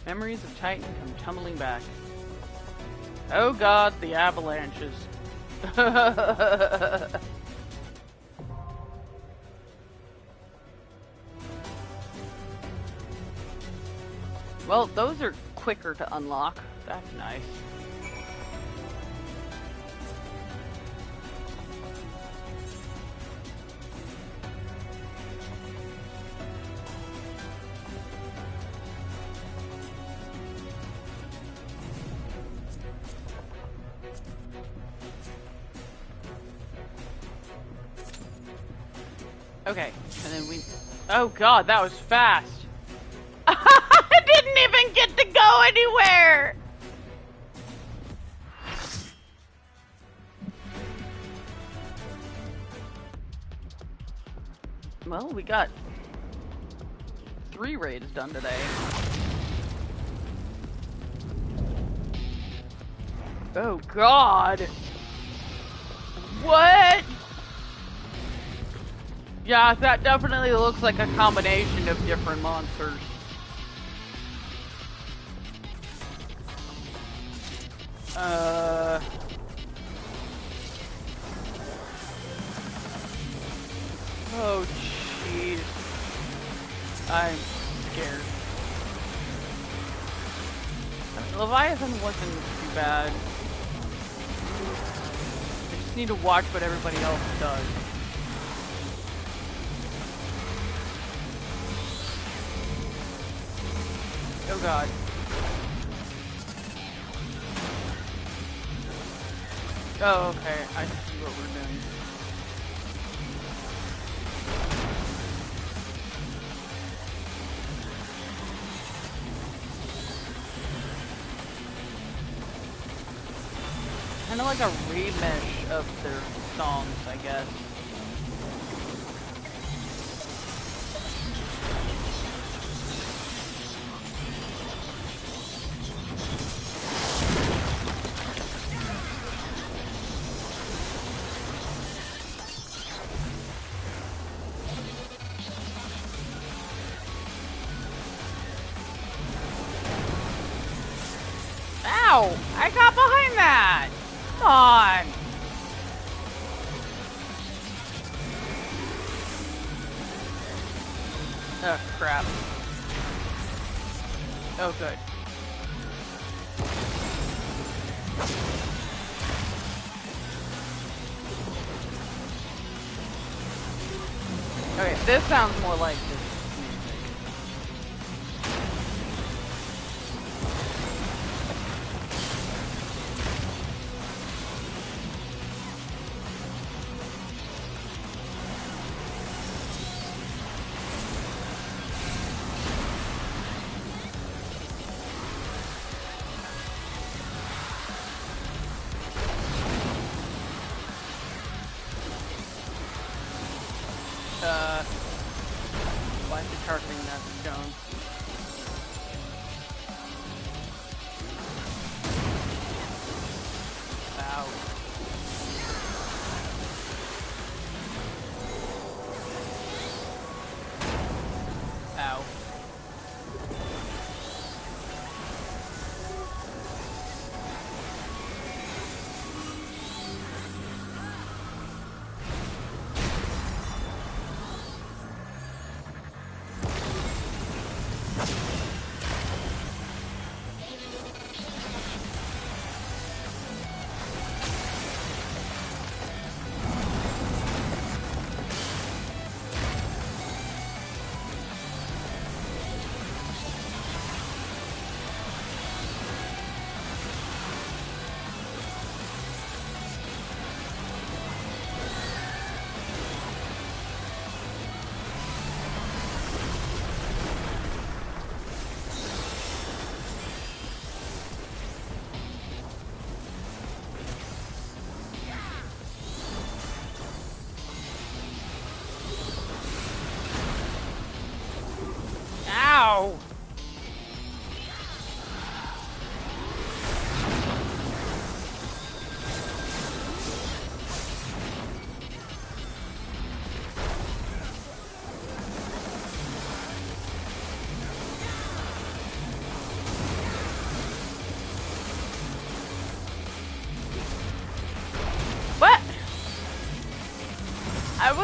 Memories of Titan come tumbling back. Oh god, the avalanches. Well, those are quicker to unlock. That's nice. Okay, and then we... Oh god, that was fast! I didn't even get to go anywhere! Well, we got 3 raids done today. Oh god! What? Yeah, that definitely looks like a combination of different monsters. Oh, jeez. I'm scared. Leviathan wasn't too bad. I just need to watch what everybody else does. Oh god. Oh, okay. I see what we're doing. Kind of like a remesh of their songs, I guess. Ow! I got behind that! Come on! Oh, crap. Oh, good. Okay, this sounds more like this music. Why is it targeting that stone? Ow. Ow.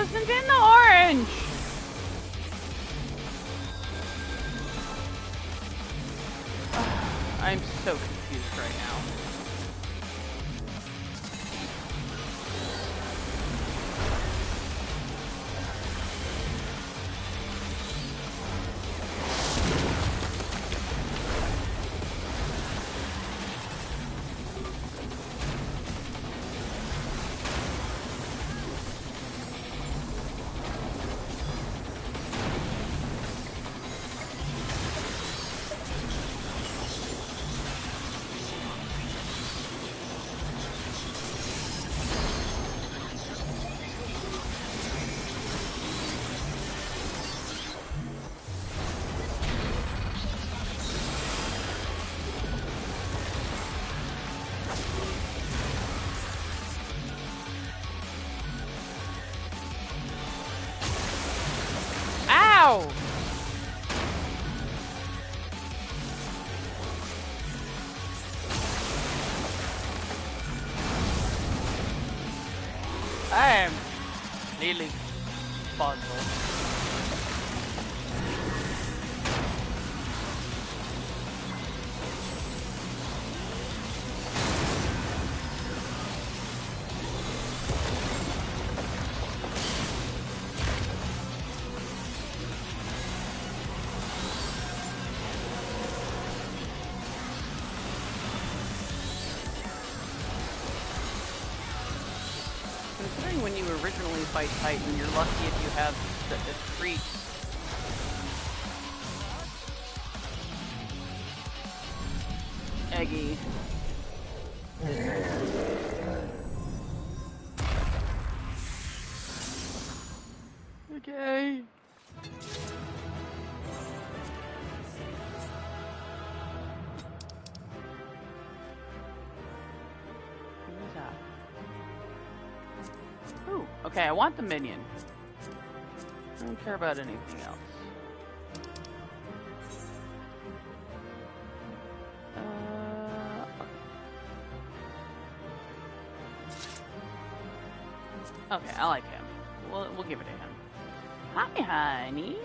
wasn't in the orange! I'm so confused right now. Ow! I am really puzzled. Considering when you originally fight Titan, you're lucky if you have the streaks. Eggy. Okay. Who is that? Ooh, okay, I want the minion. I don't care about anything else. Okay, I like him. We'll give it to him. Hi, honey.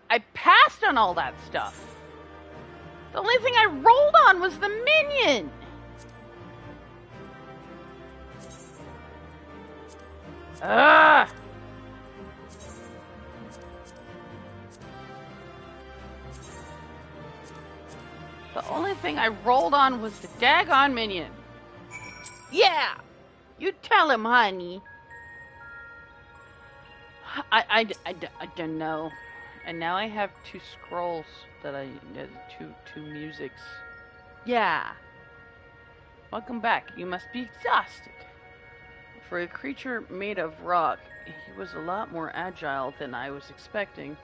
I passed on all that stuff. The only thing I rolled on was the minion. Ugh. The only thing I rolled on was the daggone minion. Yeah! You tell him, honey. I don't know. And now I have 2 scrolls that two musics. Yeah. Welcome back. You must be exhausted. For a creature made of rock, he was a lot more agile than I was expecting.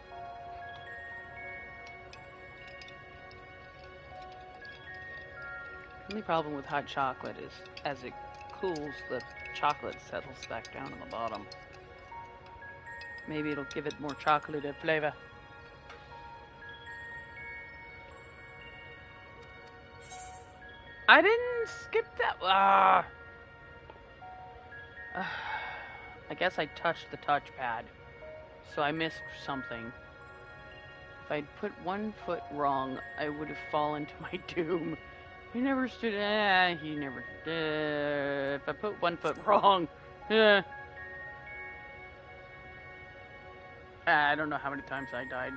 The only problem with hot chocolate is, as it cools, the chocolate settles back down on the bottom. Maybe it'll give it more chocolatey flavor. I didn't skip that. I guess I touched the touchpad, so I missed something. If I'd put one foot wrong, I would have fallen to my doom. He never stood. He never did. If I put one foot wrong, I don't know how many times I died.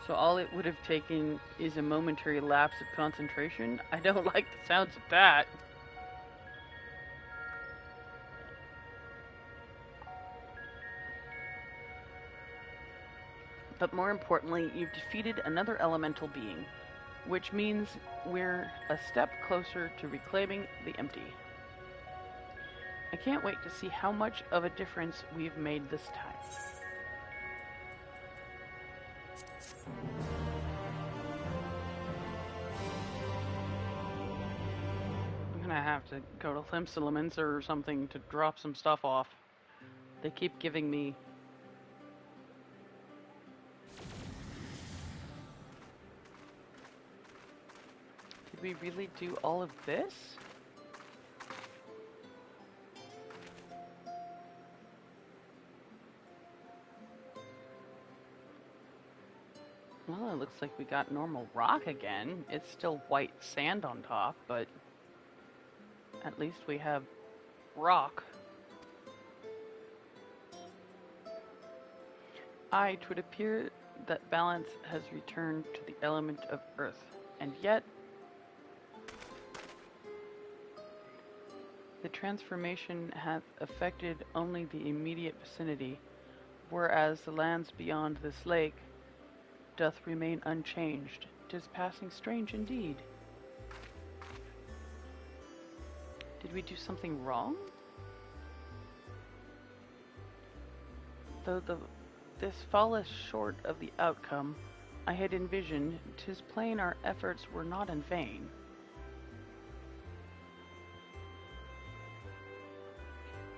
So all it would have taken is a momentary lapse of concentration. I don't like the sounds of that. But more importantly, you've defeated another elemental being, which means we're a step closer to reclaiming the empty. I can't wait to see how much of a difference we've made this time. I'm gonna have to go to Limsalaments or something to drop some stuff off. They keep giving me... Did we really do all of this? Well, it looks like we got normal rock again. It's still white sand on top, but at least we have rock. It would appear that balance has returned to the element of earth, and yet the transformation hath affected only the immediate vicinity, whereas the lands beyond this lake doth remain unchanged. 'Tis passing strange indeed. Did we do something wrong? Though this falleth short of the outcome I had envisioned, 'tis plain our efforts were not in vain.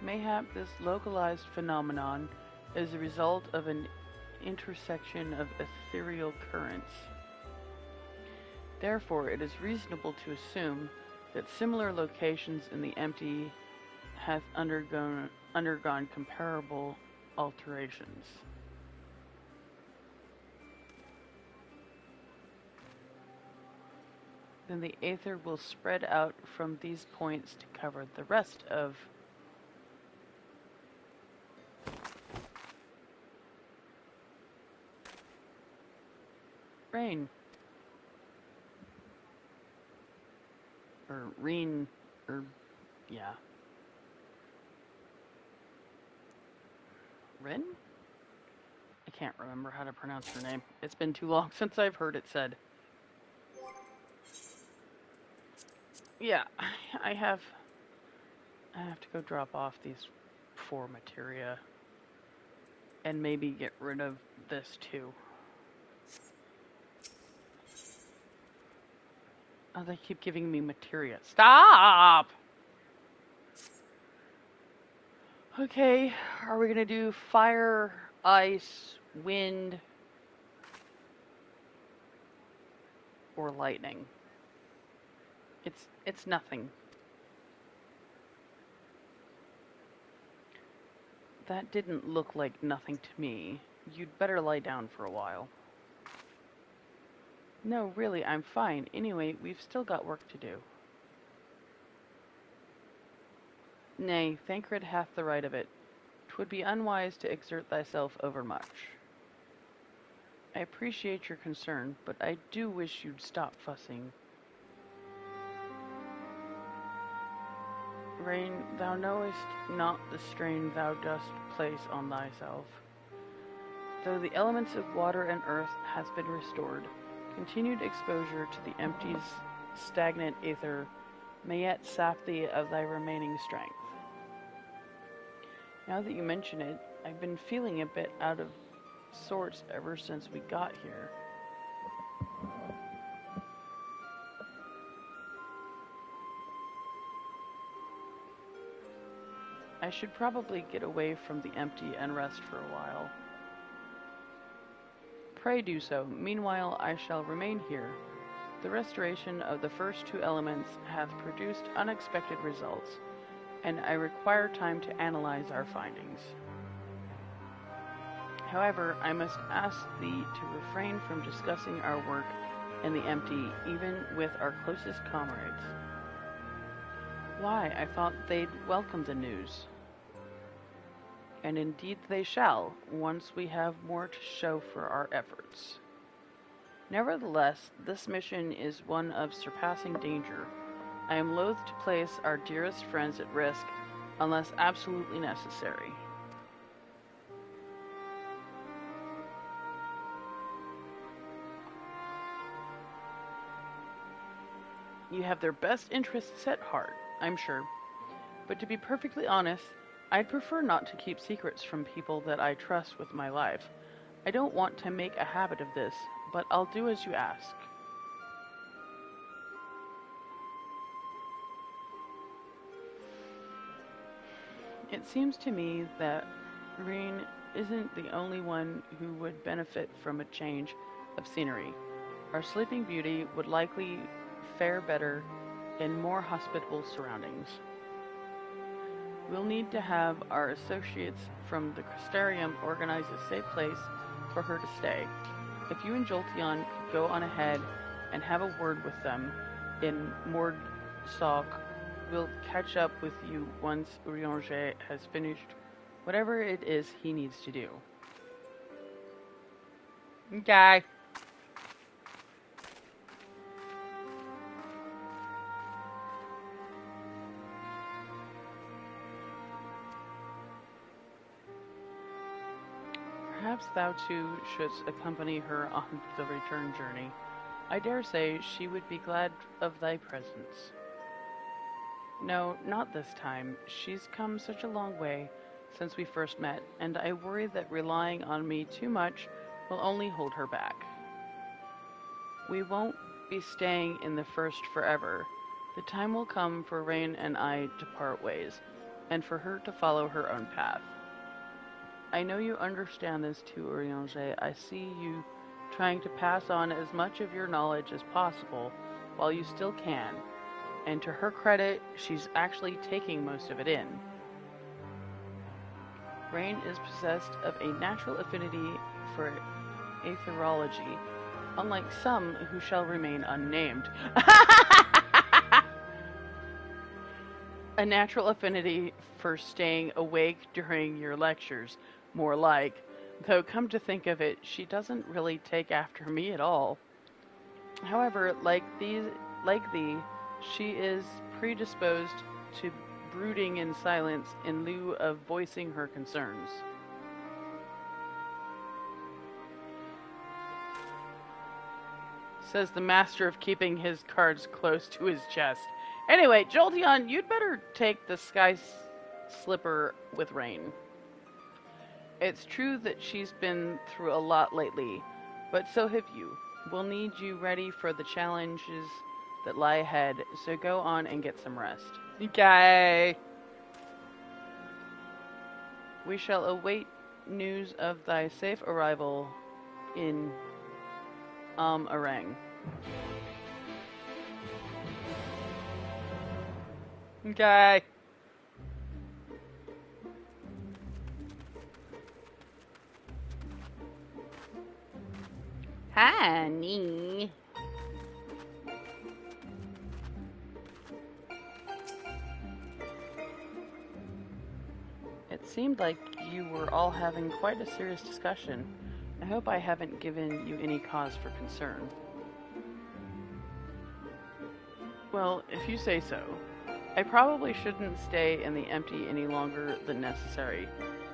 Mayhap this localized phenomenon is the result of an intersection of ethereal currents. Therefore, it is reasonable to assume that similar locations in the empty hath undergone comparable alterations. Then the aether will spread out from these points to cover the rest of rain. Or Reen, or, yeah. Rin? I can't remember how to pronounce her name. It's been too long since I've heard it said. Yeah, I have to go drop off these 4 materia. And maybe get rid of this too. Oh, they keep giving me materia. Stop! Okay, are we gonna do fire, ice, wind, or lightning? It's nothing. That didn't look like nothing to me. You'd better lie down for a while. No, really, I'm fine. Anyway, we've still got work to do. Nay, Thancred hath the right of it. 'Twould be unwise to exert thyself overmuch. I appreciate your concern, but I do wish you'd stop fussing. Rain, thou knowest not the strain thou dost place on thyself. Though the elements of water and earth has been restored, continued exposure to the empty's stagnant aether may yet sap thee of thy remaining strength. Now that you mention it, I've been feeling a bit out of sorts ever since we got here. I should probably get away from the empty and rest for a while. Pray do so. Meanwhile, I shall remain here. The restoration of the first 2 elements hath produced unexpected results, and I require time to analyze our findings. However, I must ask thee to refrain from discussing our work in the empty, even with our closest comrades. Why, I thought they'd welcome the news. And indeed they shall, once we have more to show for our efforts. Nevertheless, this mission is one of surpassing danger. I am loath to place our dearest friends at risk, unless absolutely necessary. You have their best interests at heart, I'm sure. But to be perfectly honest, I'd prefer not to keep secrets from people that I trust with my life. I don't want to make a habit of this, but I'll do as you ask. It seems to me that Reen isn't the only one who would benefit from a change of scenery. Our Sleeping Beauty would likely fare better in more hospitable surroundings. We'll need to have our associates from the Crystarium organize a safe place for her to stay. If you and Jolteon could go on ahead and have a word with them in Mordsalk, we'll catch up with you once Urianger has finished whatever it is he needs to do. Okay. Perhaps thou too shouldst accompany her on the return journey. I dare say she would be glad of thy presence. No, not this time. She's come such a long way since we first met, and I worry that relying on me too much will only hold her back. We won't be staying in the First forever. The time will come for Rain and I to part ways, and for her to follow her own path. I know you understand this too, Urianger. I see you trying to pass on as much of your knowledge as possible while you still can, and to her credit, she's actually taking most of it in. Rain is possessed of a natural affinity for aetherology, unlike some who shall remain unnamed. A natural affinity for staying awake during your lectures, more like. Though come to think of it, she doesn't really take after me at all. However, like thee, she is predisposed to brooding in silence in lieu of voicing her concerns. Says the master of keeping his cards close to his chest. Anyway, Jolteon, you'd better take the sky slipper with Rain. It's true that she's been through a lot lately, but so have you. We'll need you ready for the challenges that lie ahead, so go on and get some rest. Okay. We shall await news of thy safe arrival in Arang. Okay. Honey. It seemed like you were all having quite a serious discussion. I hope I haven't given you any cause for concern. Well, if you say so. I probably shouldn't stay in the empty any longer than necessary,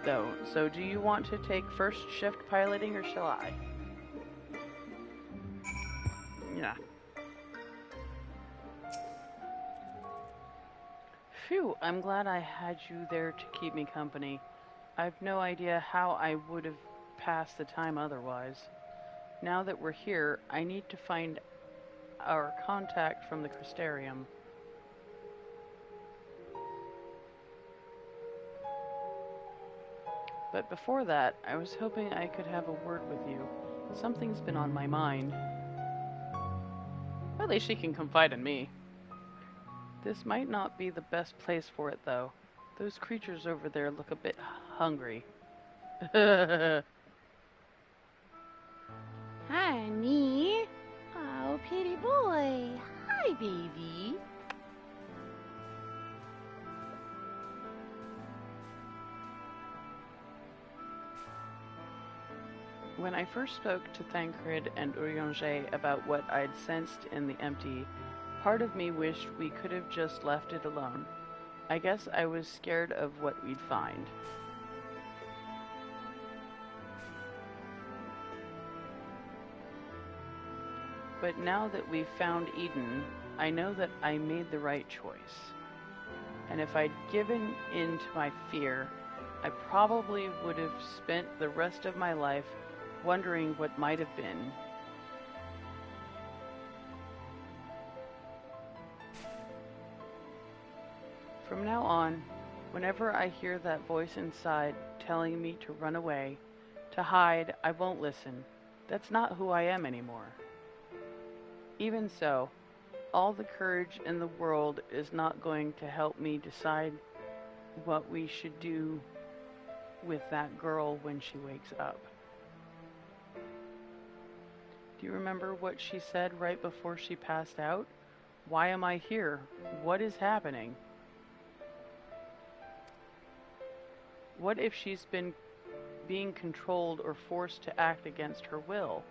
though. So do you want to take first shift piloting, or shall I? Yeah. Phew, I'm glad I had you there to keep me company. I've no idea how I would have passed the time otherwise. Now that we're here, I need to find our contact from the Crystarium. But before that, I was hoping I could have a word with you. Something's been on my mind. At least she can confide in me. This might not be the best place for it, though. Those creatures over there look a bit hungry. Honey. Oh, pretty boy. Hi, baby. When I first spoke to Thancred and Urianger about what I'd sensed in the empty, part of me wished we could have just left it alone. I guess I was scared of what we'd find. But now that we've found Eden, I know that I made the right choice. And if I'd given in to my fear, I probably would have spent the rest of my life wondering what might have been. From now on, whenever I hear that voice inside telling me to run away, to hide, I won't listen. That's not who I am anymore. Even so, all the courage in the world is not going to help me decide what we should do with that girl when she wakes up. Do you remember what she said right before she passed out? Why am I here? What is happening? What if she's been being controlled or forced to act against her will?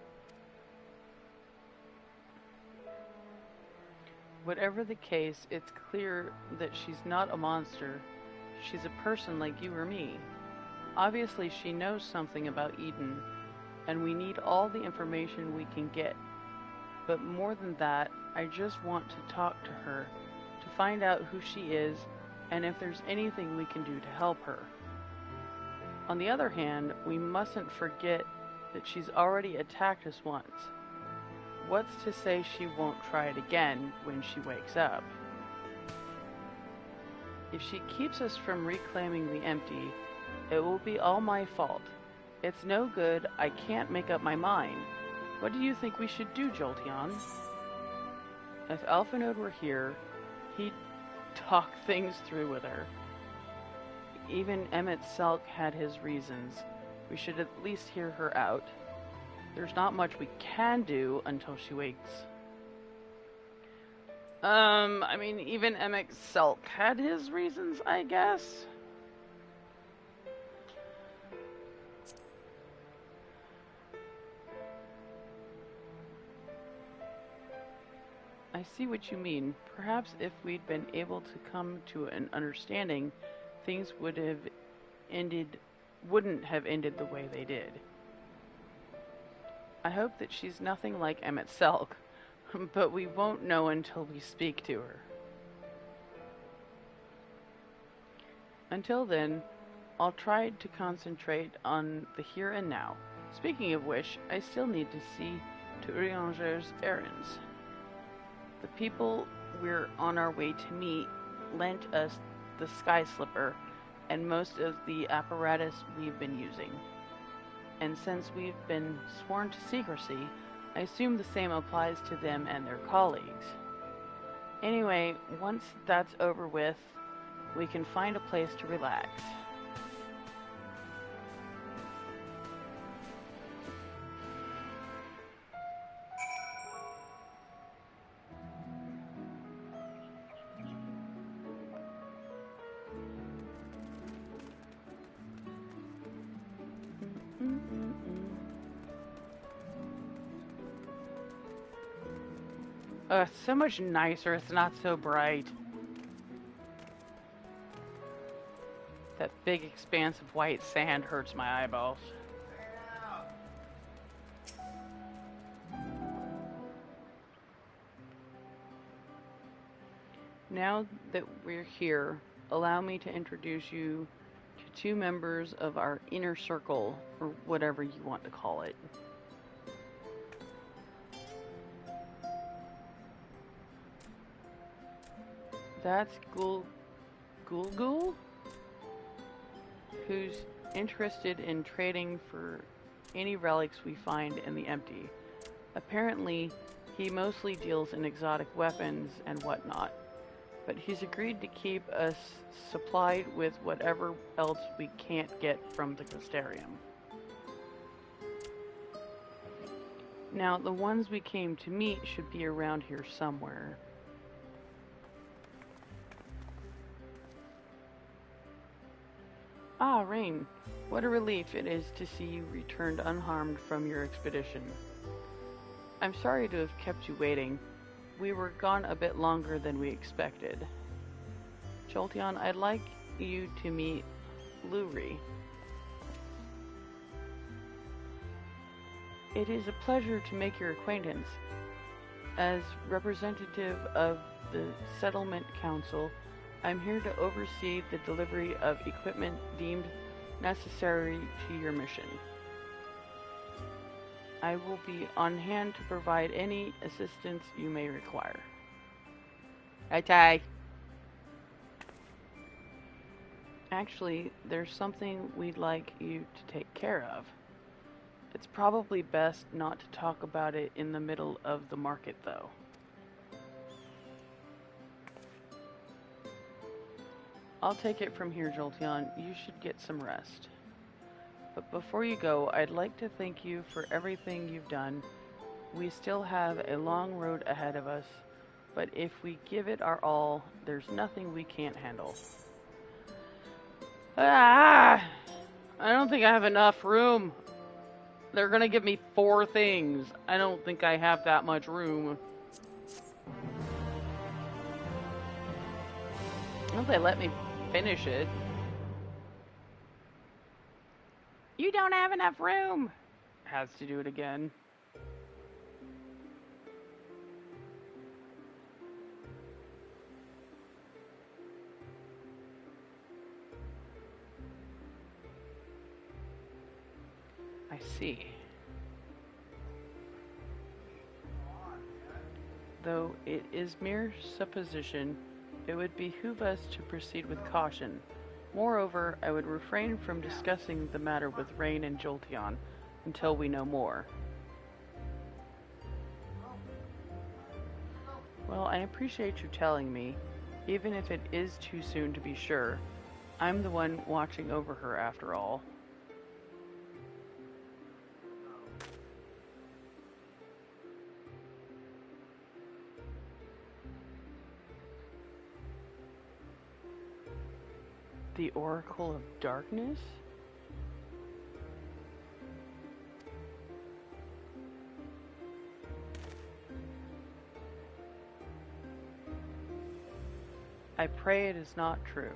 Whatever the case, it's clear that she's not a monster. She's a person like you or me. Obviously, she knows something about Eden, and we need all the information we can get. But more than that, I just want to talk to her, to find out who she is, and if there's anything we can do to help her. On the other hand, we mustn't forget that she's already attacked us once. What's to say she won't try it again when she wakes up? If she keeps us from reclaiming the empty, it will be all my fault. It's no good, I can't make up my mind. What do you think we should do, Jolteon? If Alphanode were here, he'd talk things through with her. Even Emmett Selk had his reasons. We should at least hear her out. There's not much we can do until she wakes. I mean, even Emmett Selk had his reasons, I guess. I see what you mean. Perhaps if we'd been able to come to an understanding, things wouldn't have ended the way they did. I hope that she's nothing like Emmett Selk, but we won't know until we speak to her. Until then, I'll try to concentrate on the here and now. Speaking of which, I still need to see to Urianger's errands. The people we're on our way to meet lent us the Sky Slipper and most of the apparatus we've been using. And since we've been sworn to secrecy, I assume the same applies to them and their colleagues. Anyway, once that's over with, we can find a place to relax. So much nicer, it's not so bright. That big expanse of white sand hurts my eyeballs. Now that we're here, allow me to introduce you to two members of our inner circle, or whatever you want to call it. That's Gulgul, who's interested in trading for any relics we find in the empty. Apparently, he mostly deals in exotic weapons and whatnot, but he's agreed to keep us supplied with whatever else we can't get from the Crystarium. Now, the ones we came to meet should be around here somewhere. Ah, Rain. What a relief it is to see you returned unharmed from your expedition. I'm sorry to have kept you waiting. We were gone a bit longer than we expected. Jolteon, I'd like you to meet Luri. It is a pleasure to make your acquaintance. As representative of the Settlement Council, I'm here to oversee the delivery of equipment deemed necessary to your mission. I will be on hand to provide any assistance you may require. Okay. Actually, there's something we'd like you to take care of. It's probably best not to talk about it in the middle of the market, though. I'll take it from here, Jolteon. You should get some rest. But before you go, I'd like to thank you for everything you've done. We still have a long road ahead of us, but if we give it our all, there's nothing we can't handle. Ah! I don't think I have enough room. They're gonna give me 4 things. I don't think I have that much room. I hope they let me finish it. You don't have enough room. Has to do it again. I see. Though it is mere supposition, it would behoove us to proceed with caution. Moreover, I would refrain from discussing the matter with Rain and Jolteon until we know more. Well, I appreciate you telling me, even if it is too soon to be sure. I'm the one watching over her after all. The Oracle of Darkness? I pray it is not true.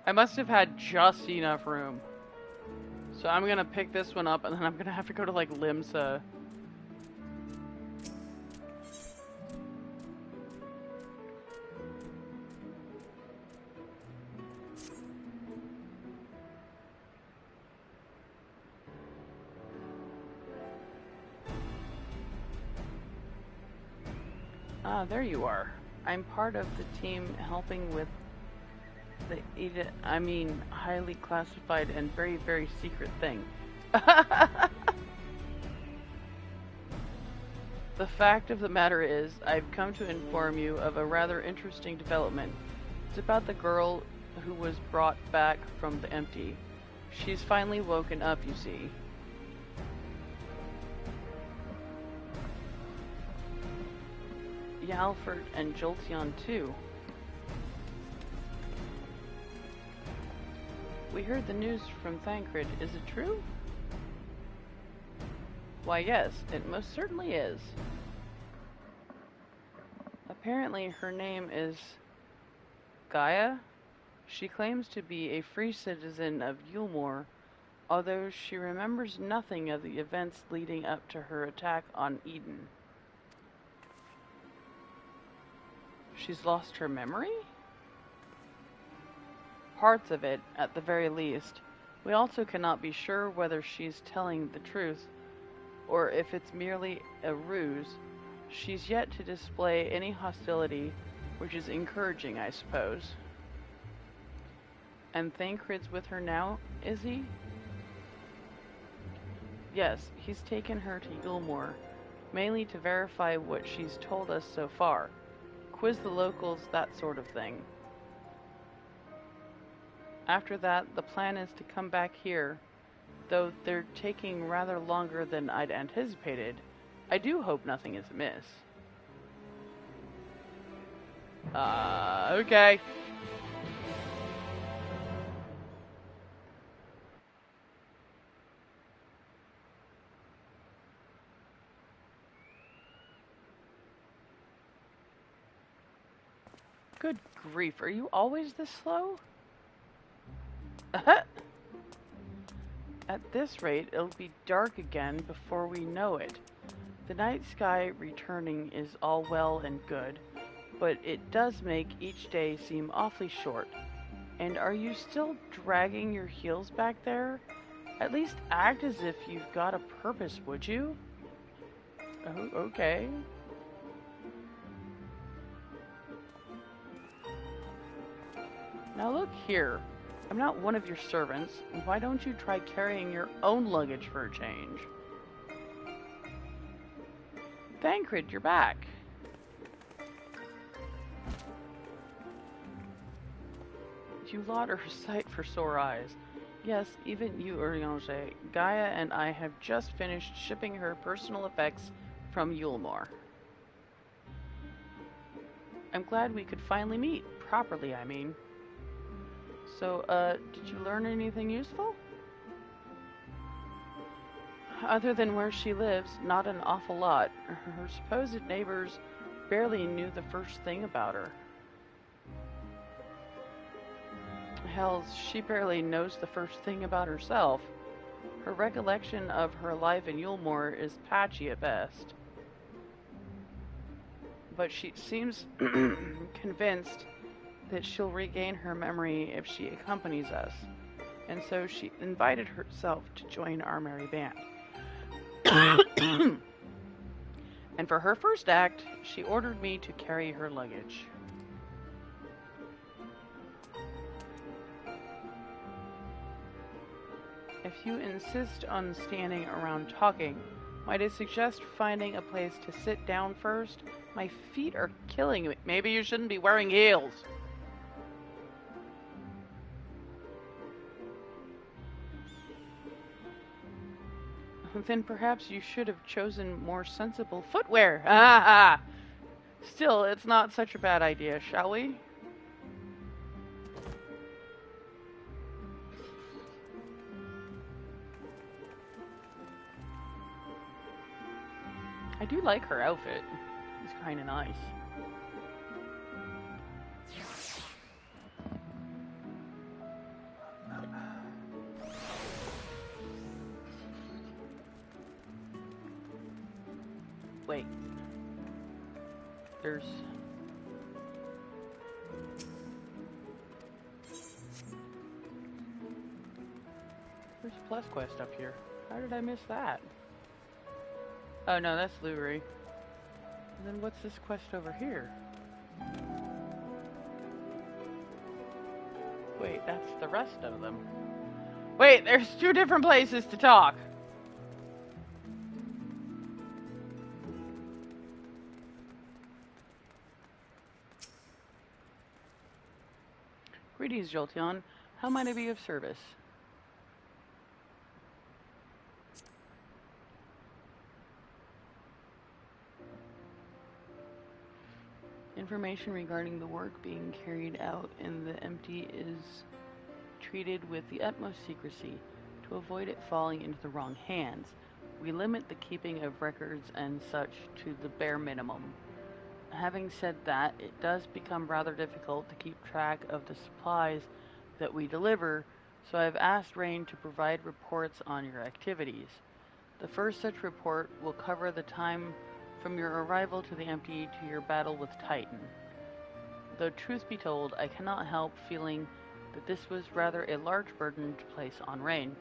I must have had just enough room. So I'm gonna pick this one up and then I'm gonna have to go to like Limsa. Ah, there you are. I'm part of the team helping with the highly classified and very, very secret thing. The fact of the matter is, I've come to inform you of a rather interesting development. It's about the girl who was brought back from the empty. She's finally woken up, you see. Yalford and Jolteon too. We heard the news from Thancred. Is it true? Why yes, it most certainly is. Apparently her name is Gaia. She claims to be a free citizen of Yulmore, although she remembers nothing of the events leading up to her attack on Eden. She's lost her memory? Parts of it, at the very least. We also cannot be sure whether she's telling the truth, or if it's merely a ruse. She's yet to display any hostility, which is encouraging, I suppose. And Thancred's with her now, is he? Yes, he's taken her to Yulmore, mainly to verify what she's told us so far. Quiz the locals, that sort of thing. After that, the plan is to come back here, though they're taking rather longer than I'd anticipated. I do hope nothing is amiss. Okay. Good grief, are you always this slow? At this rate, it'll be dark again before we know it. The night sky returning is all well and good, but it does make each day seem awfully short. And are you still dragging your heels back there? At least act as if you've got a purpose, would you? Oh, okay. Now look here. I'm not one of your servants. Why don't you try carrying your own luggage for a change? Thancred, you're back. You lot are a sight for sore eyes. Yes, even you, Urianger. Gaia and I have just finished shipping her personal effects from Yulmore. I'm glad we could finally meet. Properly, I mean. So, did you learn anything useful? Other than where she lives, not an awful lot. Her supposed neighbors barely knew the first thing about her. Hell, she barely knows the first thing about herself. Her recollection of her life in Yulmore is patchy at best. But she seems convinced that she'll regain her memory if she accompanies us. And so she invited herself to join our merry band. And for her first act, she ordered me to carry her luggage. If you insist on standing around talking, might I suggest finding a place to sit down first? My feet are killing me. Maybe you shouldn't be wearing heels. Then perhaps you should have chosen more sensible footwear. Ah! Still, it's not such a bad idea, shall we? I do like her outfit. It's kind of nice. Wait. There's... There's a plus quest up here. How did I miss that? Oh no, that's Lurie. And then what's this quest over here? Wait, that's the rest of them. Wait, there's 2 different places to talk. Greetings, Jolty. How might I be of service? Information regarding the work being carried out in the empty is treated with the utmost secrecy to avoid it falling into the wrong hands. We limit the keeping of records and such to the bare minimum. Having said that, it does become rather difficult to keep track of the supplies that we deliver, so I've asked Rain to provide reports on your activities. The first such report will cover the time from your arrival to the empty to your battle with Titan. Though truth be told, I cannot help feeling that this was rather a large burden to place on Rain.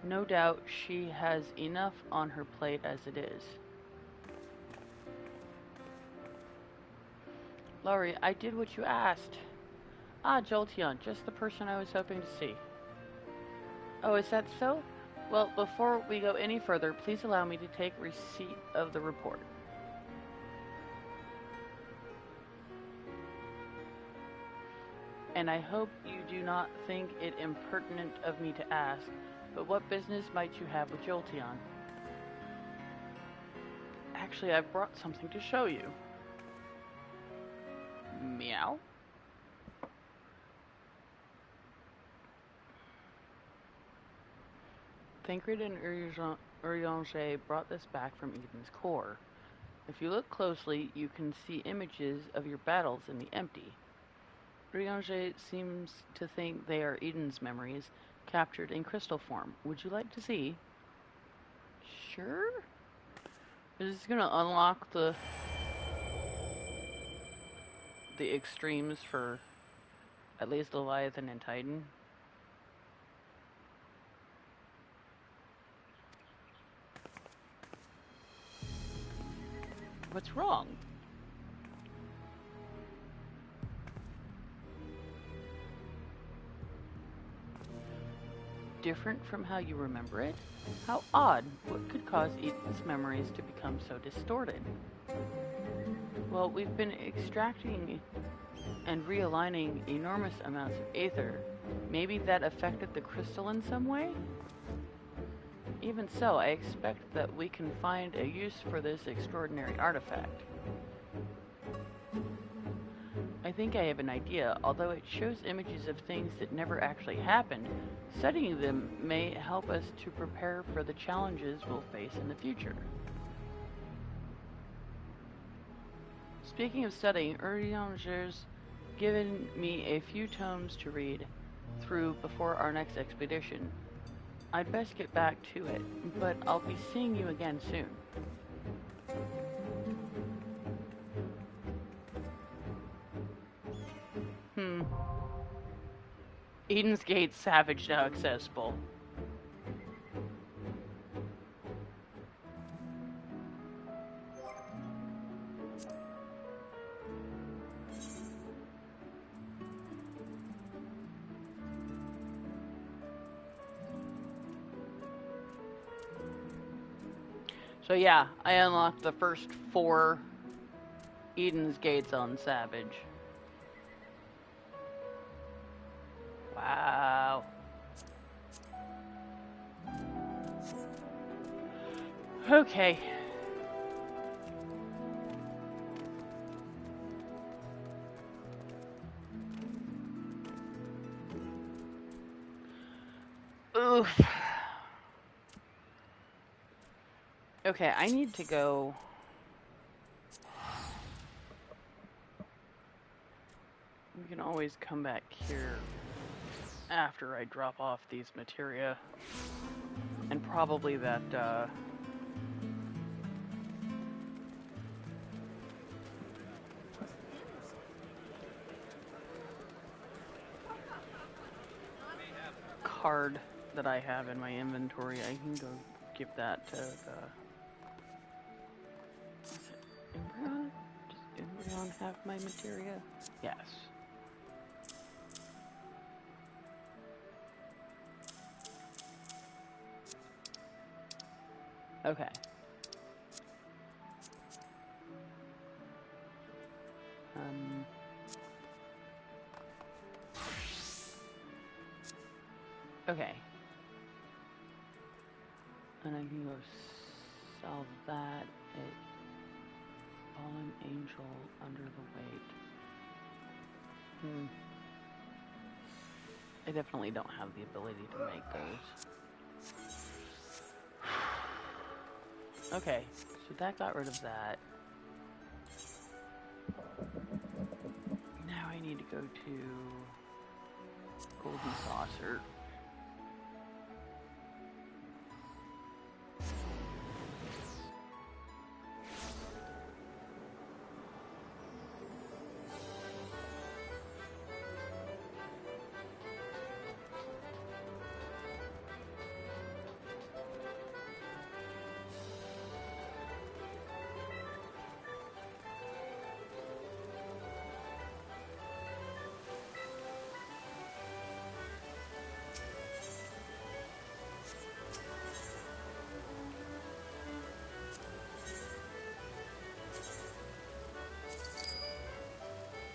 No doubt she has enough on her plate as it is. Laurie, I did what you asked. Ah, Jolteon, just the person I was hoping to see. Oh, is that so? Well, before we go any further, please allow me to take receipt of the report. And I hope you do not think it impertinent of me to ask, but what business might you have with Jolteon? Actually, I've brought something to show you. Meow? Thancred and Urianger brought this back from Eden's core. If you look closely, you can see images of your battles in the empty. Urianger seems to think they are Eden's memories, captured in crystal form. Would you like to see? Sure? Is this gonna unlock the extremes for at least Leviathan and Titan? What's wrong? Different from how you remember it? How odd. What could cause Eden's memories to become so distorted? Well, we've been extracting and realigning enormous amounts of aether. Maybe that affected the crystal in some way? Even so, I expect that we can find a use for this extraordinary artifact. I think I have an idea. Although it shows images of things that never actually happened, studying them may help us to prepare for the challenges we'll face in the future. Speaking of studying, Urianger's given me a few tomes to read through before our next expedition. I'd best get back to it, but I'll be seeing you again soon. Eden's Gate Savage now accessible. So yeah, I unlocked the first 4 Eden's Gates on Savage. Wow. Okay. Oof. Okay, I need to go. We can always come back here after I drop off these materia. And probably that, card that I have in my inventory. I can go give that to the... Embryon? Does Embryon have my materia? Yes. Okay. Okay. And I can go sell that at Fallen Angel under the weight. I definitely don't have the ability to make those. Okay, so that got rid of that. Now I need to go to Golden Saucer.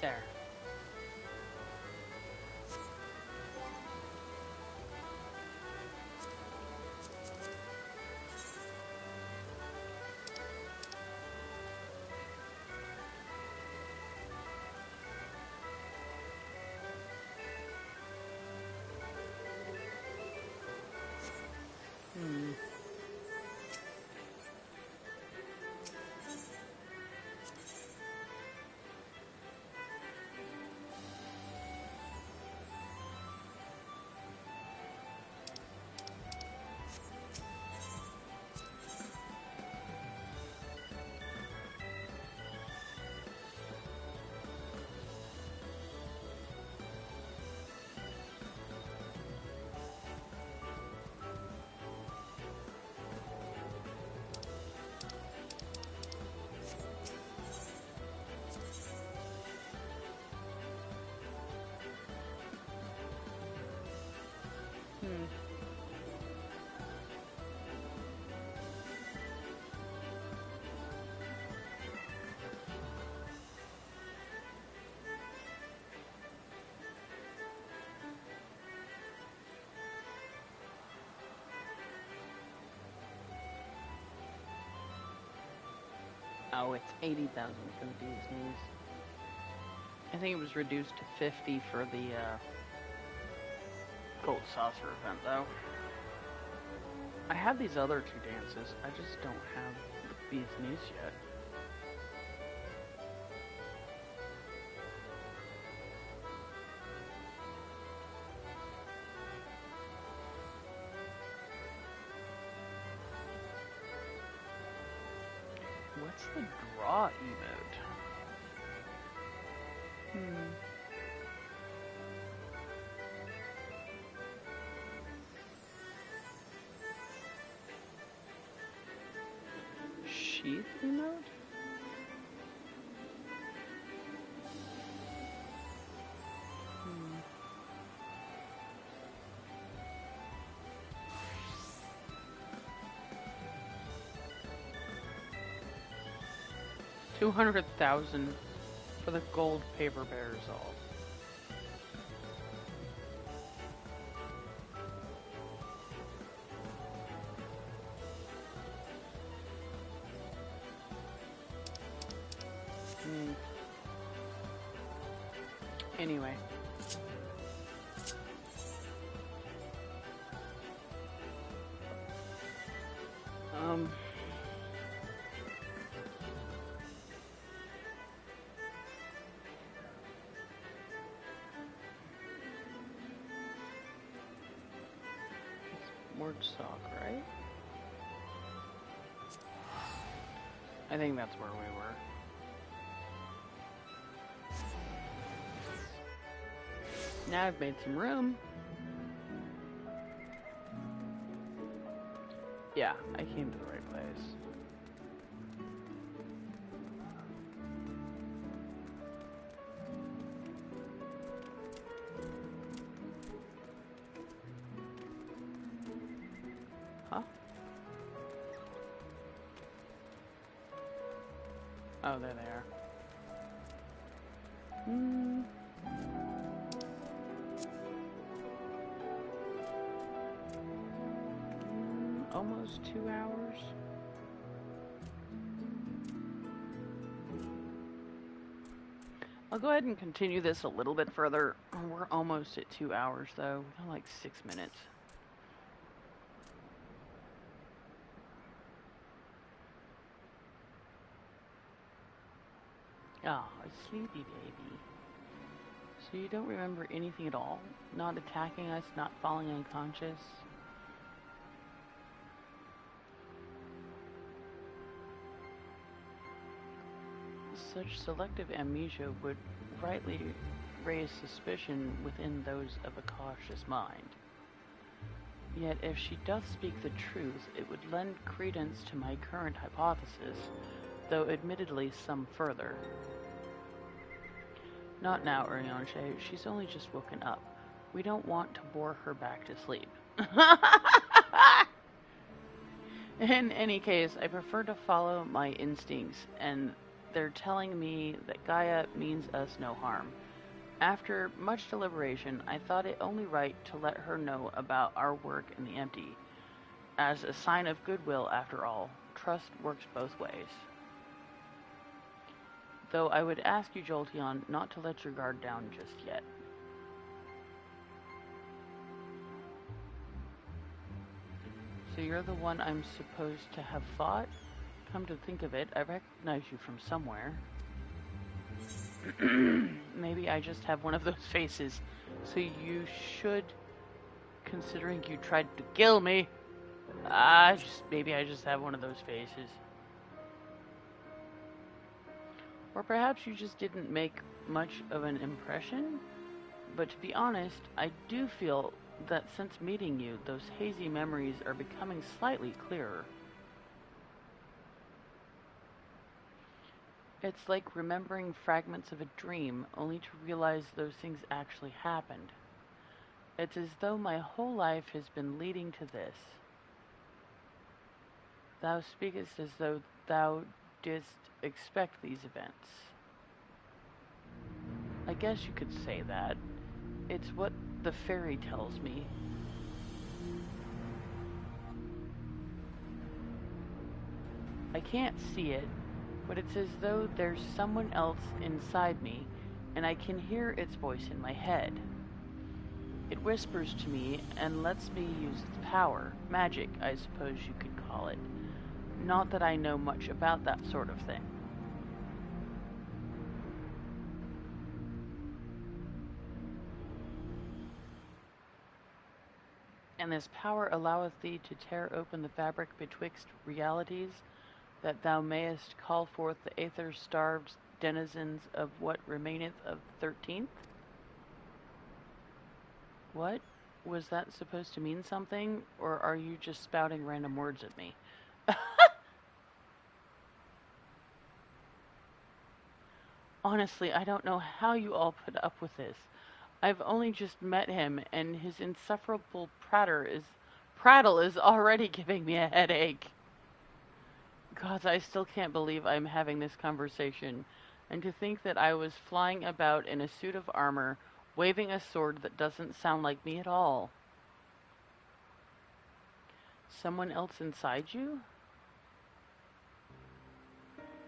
There. Oh, it's 80,000 for the bee's knees. I think it was reduced to 50 for the Gold Saucer event, though. I have these other two dances. I just don't have the bee's knees yet. What's the draw emote? Sheath emote? 200,000 for the gold paper bear resolve. Anyway. Word sock, right? I think that's where we were. Now I've made some room. Yeah, I came to the right place. Huh? Oh, there they are. Almost 2 hours. I'll go ahead and continue this a little bit further. We're almost at 2 hours though. We got like 6 minutes. Ah, a sleepy baby. So you don't remember anything at all? Not attacking us, not falling unconscious? Such selective amnesia would rightly raise suspicion within those of a cautious mind. Yet if she doth speak the truth, it would lend credence to my current hypothesis, though admittedly some further. Not now, Urianshe. She's only just woken up. We don't want to bore her back to sleep. In any case, I prefer to follow my instincts, and they're telling me that Gaia means us no harm. After much deliberation, I thought it only right to let her know about our work in the empty. As a sign of goodwill, after all, trust works both ways. Though I would ask you, Jolteon, not to let your guard down just yet. So you're the one I'm supposed to have fought? Come to think of it, I recognize you from somewhere. Maybe I just have one of those faces. So you should, considering you tried to kill me. Maybe I just have one of those faces. Or perhaps you just didn't make much of an impression? But to be honest, I do feel that since meeting you, those hazy memories are becoming slightly clearer. It's like remembering fragments of a dream, only to realize those things actually happened. It's as though my whole life has been leading to this. Thou speakest as though thou didst expect these events. I guess you could say that. It's what the fairy tells me. I can't see it, but it's as though there's someone else inside me, and I can hear its voice in my head. It whispers to me and lets me use its power, magic, I suppose you could call it. Not that I know much about that sort of thing. And this power alloweth thee to tear open the fabric betwixt realities, that thou mayest call forth the aether-starved denizens of what remaineth of the 13th? What? Was that supposed to mean something, or are you just spouting random words at me? Honestly, I don't know how you all put up with this. I've only just met him, and his insufferable prattle is already giving me a headache. God, I still can't believe I'm having this conversation, and to think that I was flying about in a suit of armor, waving a sword that doesn't sound like me at all. Someone else inside you?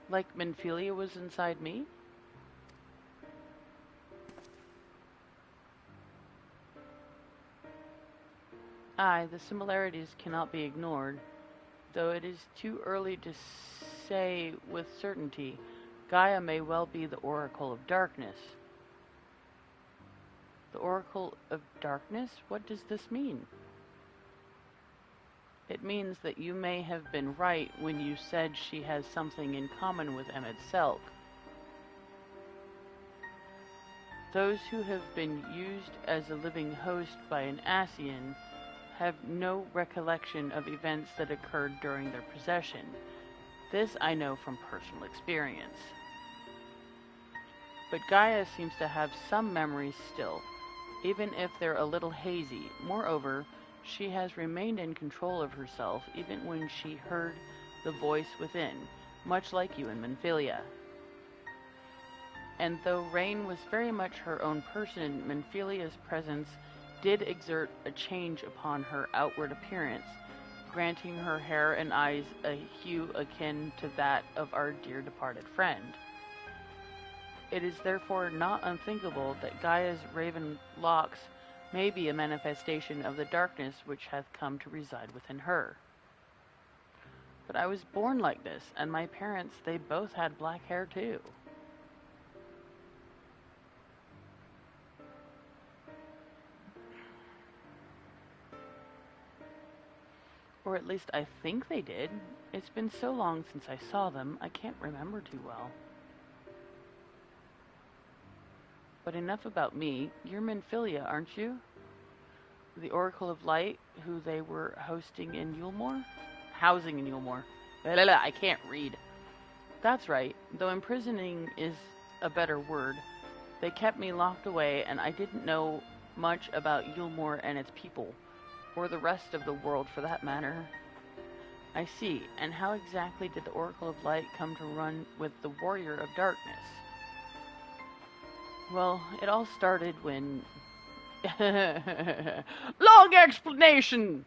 Like Menphilia was inside me? Aye, the similarities cannot be ignored, though it is too early to say with certainty. Gaia may well be the Oracle of Darkness. The Oracle of Darkness? What does this mean? It means that you may have been right when you said she has something in common with Emmet Selk. Those who have been used as a living host by an Ascian have no recollection of events that occurred during their possession. This I know from personal experience. But Gaia seems to have some memories still, even if they're a little hazy. Moreover, she has remained in control of herself even when she heard the voice within, much like you in Menphilia. And though Rain was very much her own person, Menphilia's presence did exert a change upon her outward appearance, granting her hair and eyes a hue akin to that of our dear departed friend. It is therefore not unthinkable that Gaia's raven locks may be a manifestation of the darkness which hath come to reside within her. But I was born like this, and my parents, they both had black hair too. Or at least I think they did. It's been so long since I saw them, I can't remember too well. But enough about me. You're Menphilia, aren't you? The Oracle of Light, who they were hosting in Yulmore? Housing in Yulmore. I can't read. That's right, though imprisoning is a better word. They kept me locked away, and I didn't know much about Yulmore and its people, or the rest of the world for that matter. I see, and how exactly did the Oracle of Light come to run with the Warrior of Darkness? Well, it all started when... Long explanation!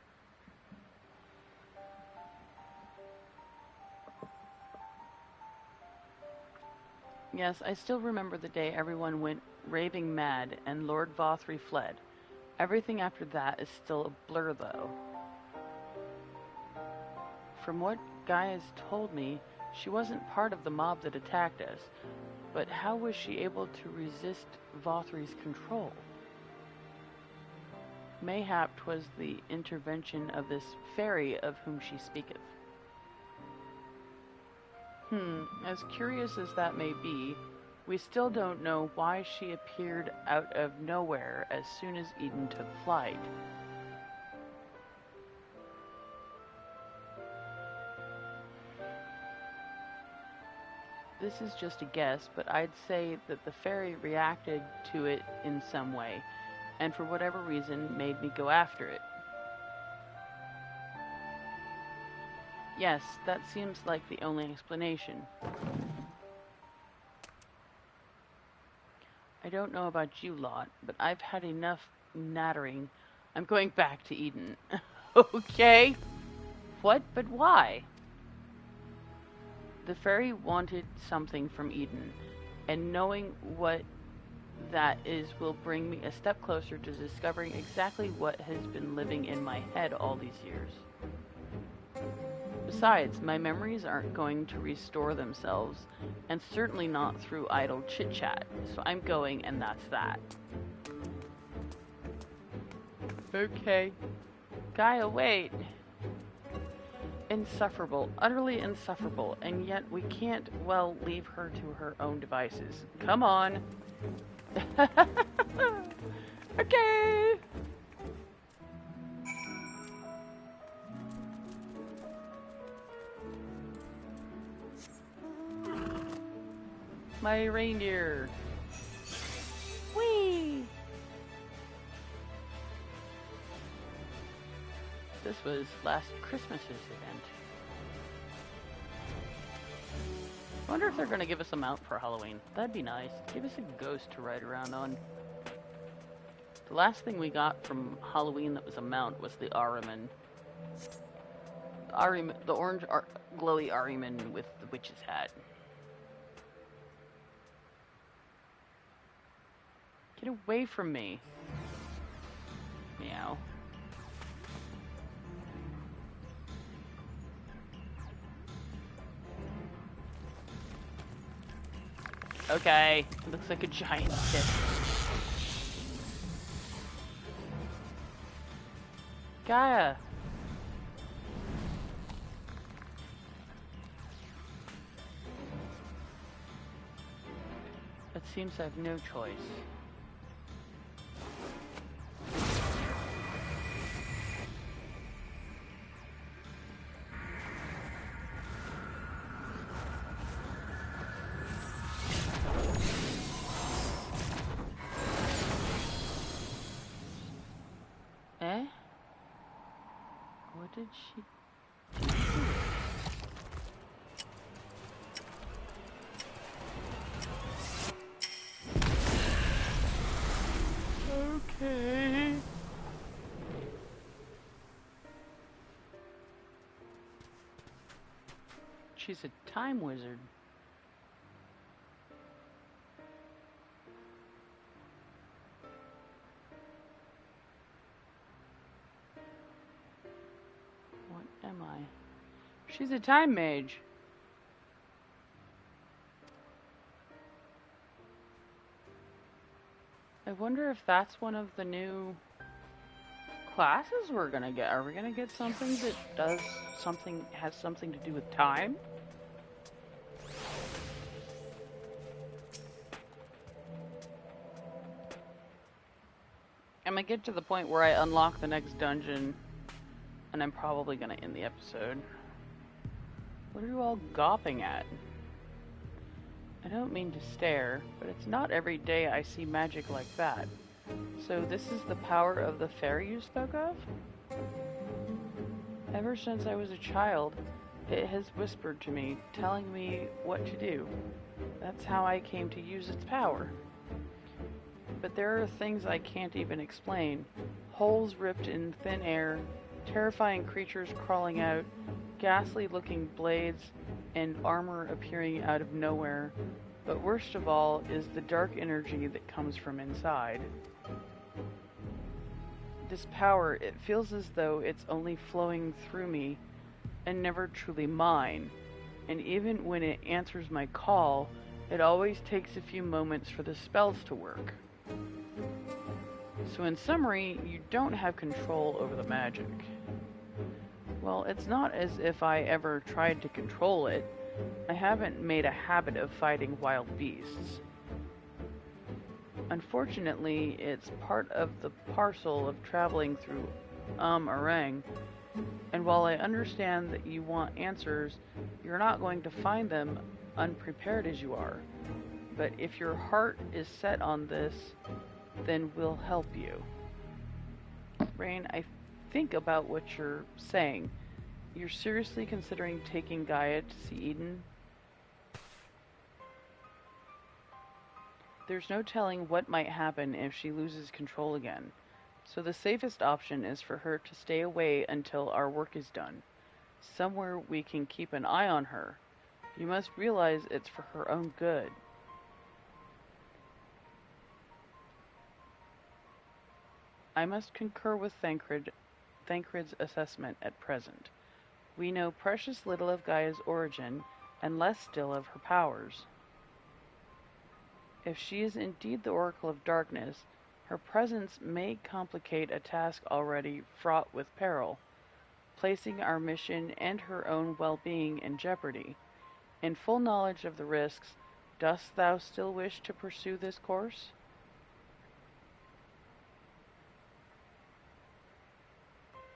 Yes, I still remember the day everyone went raving mad and Lord Vothry fled. Everything after that is still a blur, though. From what Gaia's told me, she wasn't part of the mob that attacked us, but how was she able to resist Vothry's control? Mayhap 'twas the intervention of this fairy of whom she speaketh. As curious as that may be, we still don't know why she appeared out of nowhere as soon as Eden took flight. This is just a guess, but I'd say that the fairy reacted to it in some way, and for whatever reason made me go after it. Yes, that seems like the only explanation. I don't know about you lot, but I've had enough nattering. I'm going back to Eden. Okay? What? But why? The fairy wanted something from Eden, and knowing what that is will bring me a step closer to discovering exactly what has been living in my head all these years. Besides, my memories aren't going to restore themselves, and certainly not through idle chit-chat, so I'm going, and that's that. Okay. Gaia, wait! Insufferable, utterly insufferable, and yet we can't, well, leave her to her own devices. Come on! Okay! My reindeer! Whee! This was last Christmas's event. I wonder if they're going to give us a mount for Halloween. That'd be nice. Give us a ghost to ride around on. The last thing we got from Halloween that was a mount was the Ahriman. The orange glowy Ahriman with the witch's hat. Get away from me. Meow. Okay, it looks like a giant pit. Gaia! It seems I have no choice. Eh? What did she do? Okay. She's a time wizard. What am I? She's a time mage. I wonder if that's one of the new classes we're gonna get. Are we gonna get something that does something, has something to do with time? I'm gonna get to the point where I unlock the next dungeon, and I'm probably gonna end the episode. What are you all gawping at? I don't mean to stare, but it's not every day I see magic like that. So this is the power of the fairy you spoke of? Ever since I was a child, it has whispered to me, telling me what to do. That's how I came to use its power. But there are things I can't even explain. Holes ripped in thin air, terrifying creatures crawling out, ghastly-looking blades, and armor appearing out of nowhere. But worst of all is the dark energy that comes from inside. This power, it feels as though it's only flowing through me and never truly mine. And even when it answers my call, it always takes a few moments for the spells to work. So in summary, you don't have control over the magic. Well, it's not as if I ever tried to control it. I haven't made a habit of fighting wild beasts. Unfortunately, it's part of the parcel of traveling through Orang, and while I understand that you want answers, you're not going to find them unprepared as you are. But if your heart is set on this, then we'll help you. Rain, I think about what you're saying. You're seriously considering taking Gaia to see Eden? There's no telling what might happen if she loses control again. So the safest option is for her to stay away until our work is done. Somewhere we can keep an eye on her. You must realize it's for her own good. I must concur with Thancred's assessment at present. We know precious little of Gaia's origin, and less still of her powers. If she is indeed the Oracle of Darkness, her presence may complicate a task already fraught with peril, placing our mission and her own well-being in jeopardy. In full knowledge of the risks, dost thou still wish to pursue this course?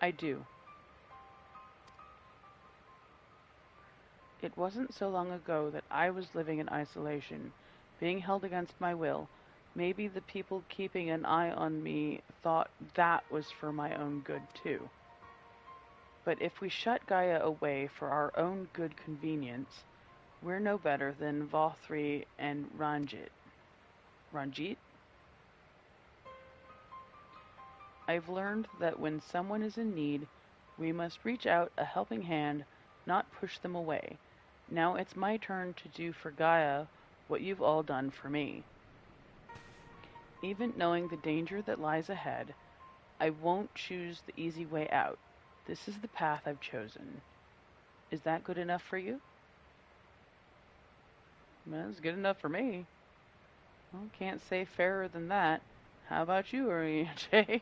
I do. It wasn't so long ago that I was living in isolation, being held against my will. Maybe the people keeping an eye on me thought that was for my own good too. But if we shut Gaia away for our own good convenience, we're no better than Vothri and Ranjit. Ranjit? I've learned that when someone is in need, we must reach out a helping hand, not push them away. Now it's my turn to do for Gaia what you've all done for me. Even knowing the danger that lies ahead, I won't choose the easy way out. This is the path I've chosen. Is that good enough for you? That's good enough for me. Well, can't say fairer than that. How about you, Oriente?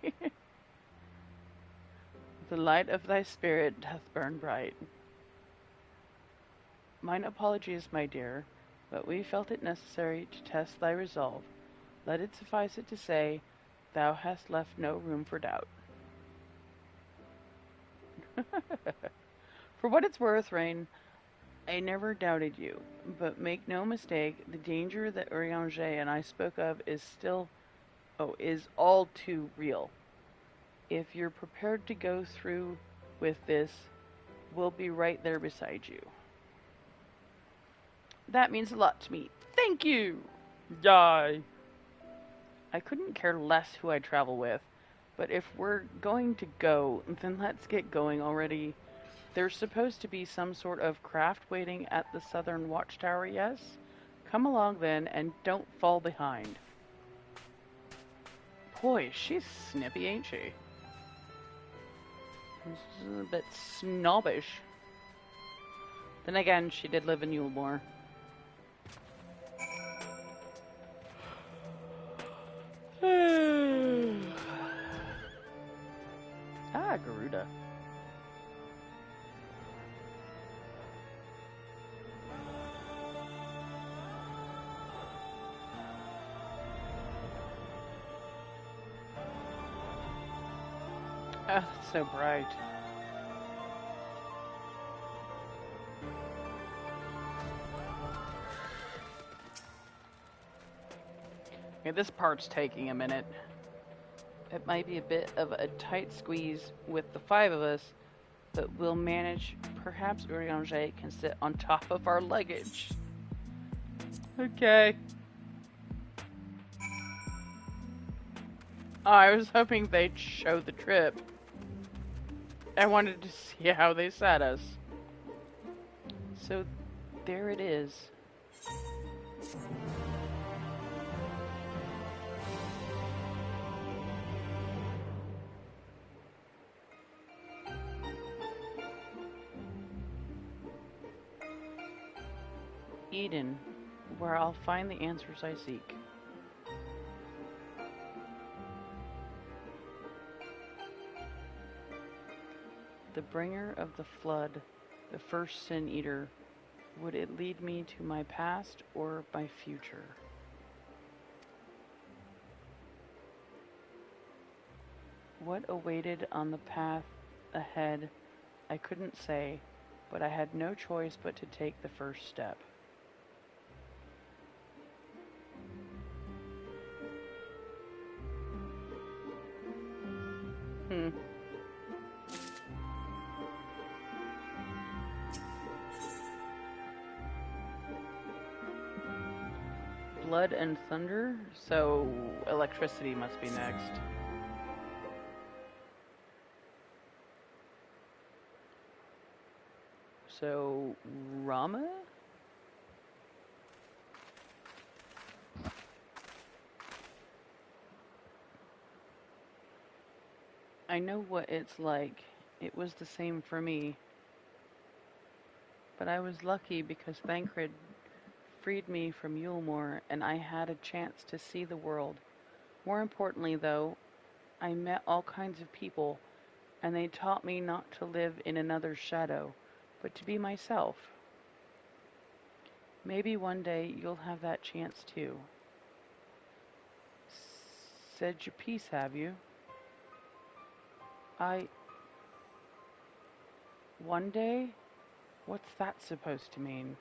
The light of thy spirit doth burn bright. Mine apologies, my dear, but we felt it necessary to test thy resolve. Let it suffice it to say, thou hast left no room for doubt. For what it's worth, Rain, I never doubted you, but make no mistake, the danger that Urianger and I spoke of is all too real. If you're prepared to go through with this, we'll be right there beside you. That means a lot to me. Thank you! Yay! I couldn't care less who I travel with, but if we're going to go, then let's get going already. There's supposed to be some sort of craft waiting at the southern watchtower, yes? Come along then, and don't fall behind. Boy, she's snippy, ain't she? This is a bit snobbish. Then again, she did live in Yulemore. Ah, Garuda. Oh, it's so bright. Okay, this part's taking a minute. It might be a bit of a tight squeeze with the 5 of us, but we'll manage. Perhaps Urianger can sit on top of our luggage. Okay. Oh, I was hoping they'd show the trip. I wanted to see how they sat us. So, there it is. Eden, where I'll find the answers I seek. The bringer of the flood, the first sin eater, would it lead me to my past or my future? What awaited on the path ahead, I couldn't say, but I had no choice but to take the first step. Blood and thunder, so electricity must be next. So, Rama? I know what it's like. It was the same for me. But I was lucky because Thancred freed me from Yulemore and I had a chance to see the world. More importantly, though, I met all kinds of people, and they taught me not to live in another's shadow, but to be myself. Maybe one day you'll have that chance too. Said your piece, have you? One day? What's that supposed to mean?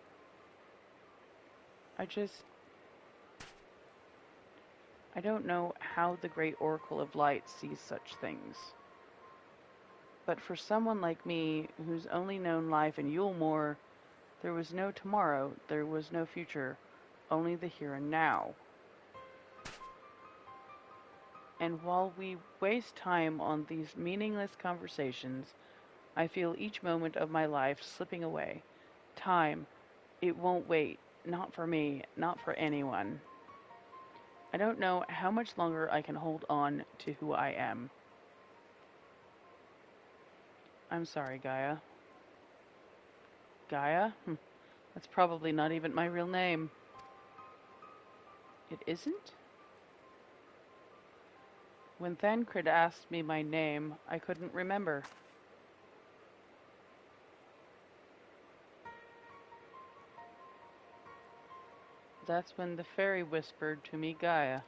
I don't know how the Great Oracle of Light sees such things. But for someone like me, who's only known life in Yulemore, there was no tomorrow, there was no future, only the here and now. And while we waste time on these meaningless conversations, I feel each moment of my life slipping away. Time, it won't wait. Not for me, not for anyone. I don't know how much longer I can hold on to who I am. I'm sorry, Gaia. Gaia? That's probably not even my real name. It isn't? When Thancred asked me my name, I couldn't remember. That's when the fairy whispered to me Gaia.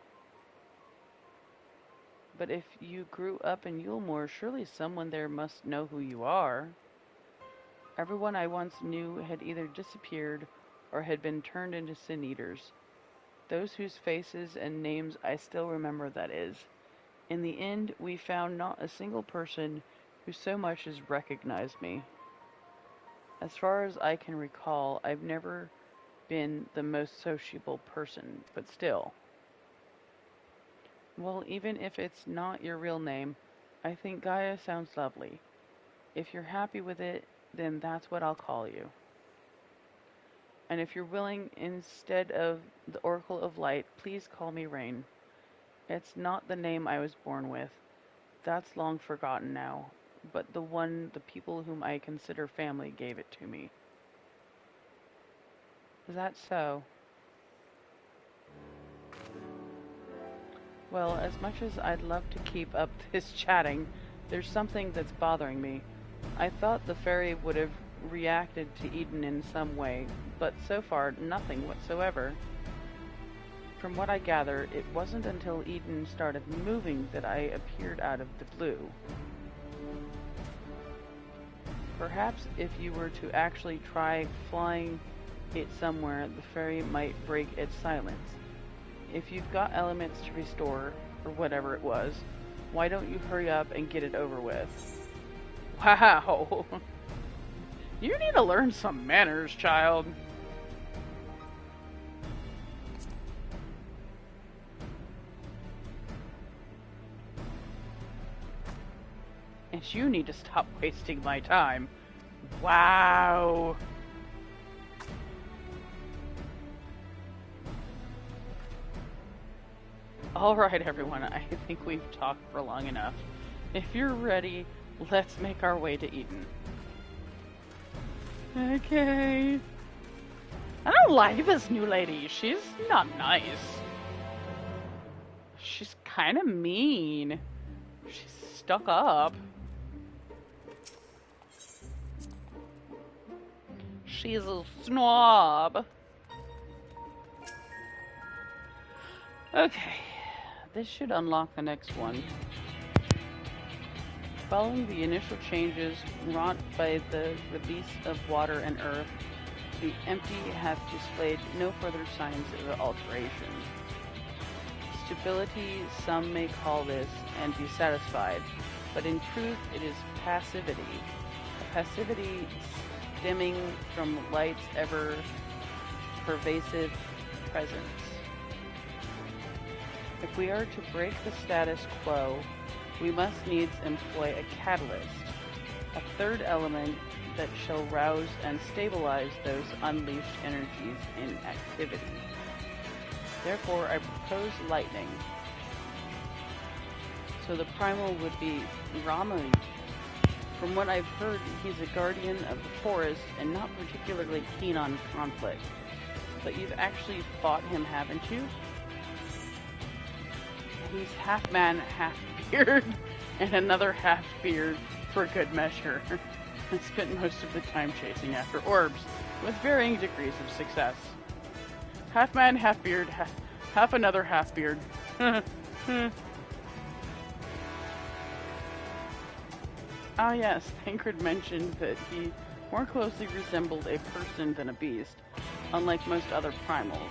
But if you grew up in Yulemore, surely someone there must know who you are. Everyone I once knew had either disappeared or had been turned into sin eaters. Those whose faces and names I still remember, that is. In the end, we found not a single person who so much as recognized me. As far as I can recall, I've never been the most sociable person, but still. Well, even if it's not your real name, I think Gaia sounds lovely. If you're happy with it, then that's what I'll call you. And if you're willing, instead of the Oracle of Light, please call me Rain. It's not the name I was born with. That's long forgotten now, but the one the people whom I consider family gave it to me. Is that so? Well, as much as I'd love to keep up this chatting, there's something that's bothering me. I thought the fairy would have reacted to Eden in some way, but so far, nothing whatsoever. From what I gather, it wasn't until Eden started moving that I appeared out of the blue. Perhaps if you were to actually try flying it somewhere, the fairy might break its silence. If you've got elements to restore, or whatever it was, why don't you hurry up and get it over with? Wow! You need to learn some manners, child. And you need to stop wasting my time. Wow! Alright everyone, I think we've talked for long enough. If you're ready, let's make our way to Eden. Okay. I don't like this new lady. She's not nice. She's kind of mean. She's stuck up. She's a snob. Okay. This should unlock the next one. Following the initial changes wrought by the release of water and earth, the empty have displayed no further signs of alteration. Stability, some may call this, and be satisfied, but in truth it is passivity. A passivity stemming from light's ever-pervasive presence. If we are to break the status quo, we must needs employ a catalyst, a third element that shall rouse and stabilize those unleashed energies in activity. Therefore, I propose lightning. So So the primal would be Ramu. From what I've heard, he's a guardian of the forest and not particularly keen on conflict. But you've actually fought him, haven't you? He's half man, half beard, and another half beard for good measure. I spent most of the time chasing after orbs, with varying degrees of success. Half man, half beard, half another half beard. Ah yes, Tancred mentioned that he more closely resembled a person than a beast, unlike most other primals,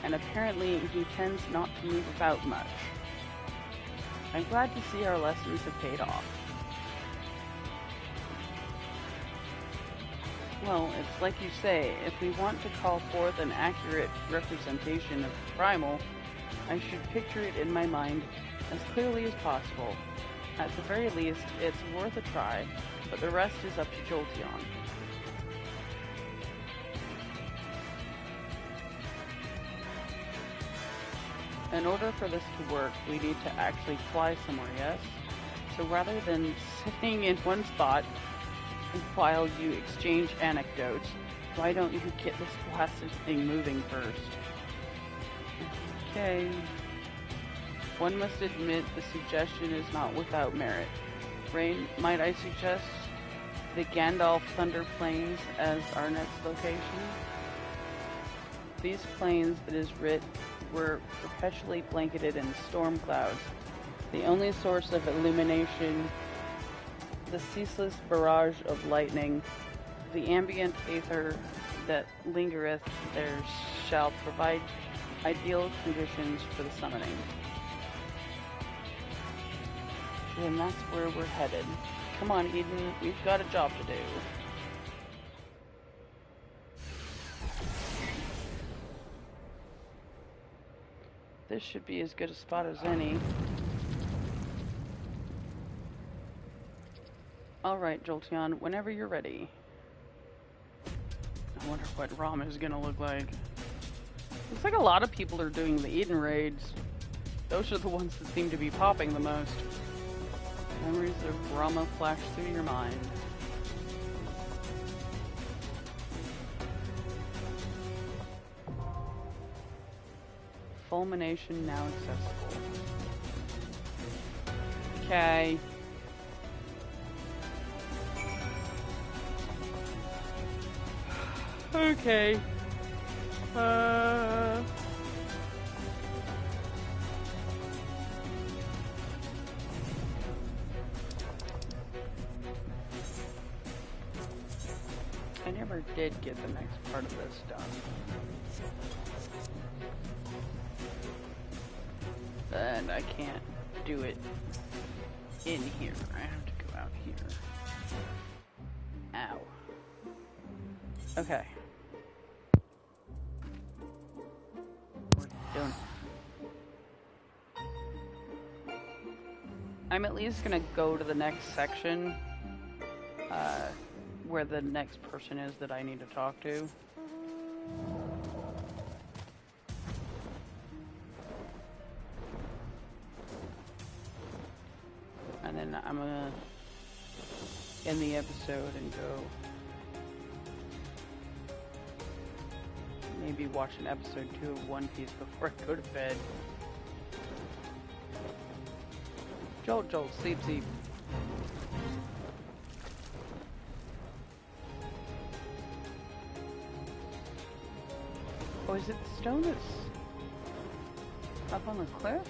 and apparently he tends not to move about much. I'm glad to see our lessons have paid off. Well, it's like you say, if we want to call forth an accurate representation of the primal, I should picture it in my mind as clearly as possible. At the very least, it's worth a try, but the rest is up to Jolty. In order for this to work, we need to actually fly somewhere, yes? So rather than sitting in one spot while you exchange anecdotes, why don't you get this blasted thing moving first? Okay. One must admit the suggestion is not without merit. Rain, might I suggest the Gandalf Thunder Plains as our next location? These plains, it is writ, were perpetually blanketed in storm clouds. The only source of illumination, the ceaseless barrage of lightning, the ambient aether that lingereth there shall provide ideal conditions for the summoning. Then that's where we're headed. Come on, Eden, we've got a job to do. This should be as good a spot as any. Alright, Jolteon, whenever you're ready. I wonder what Ram is gonna look like. Looks like a lot of people are doing the Eden raids. Those are the ones that seem to be popping the most. Memories of Rama flash through your mind. Fulmination now accessible. Okay. Okay. I never did get the next part of this done. And I can't do it in here. I have to go out here. Ow. Okay. We're done. I'm at least gonna go to the next section, where the next person is that I need to talk to. And then I'm gonna end the episode and go maybe watch an episode 2 of One Piece before I go to bed. Jolt, Jolt, sleep, sleep. Oh, is it the stone that's up on the cliff?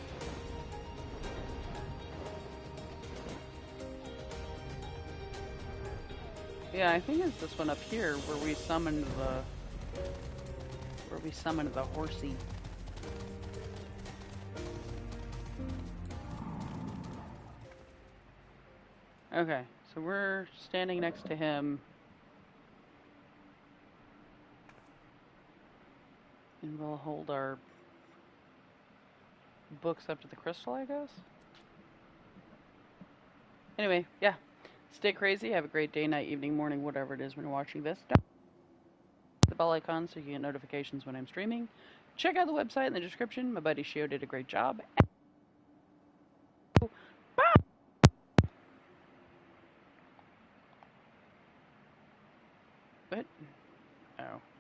Yeah, I think it's this one up here where we summoned the horsey. Okay, so we're standing next to him. And we'll hold our books up to the crystal, I guess? Anyway, yeah. Stay crazy. Have a great day, night, evening, morning, whatever it is when you're watching this. Don't hit the bell icon so you get notifications when I'm streaming. Check out the website in the description. My buddy Shio did a great job. Bye! What? Oh.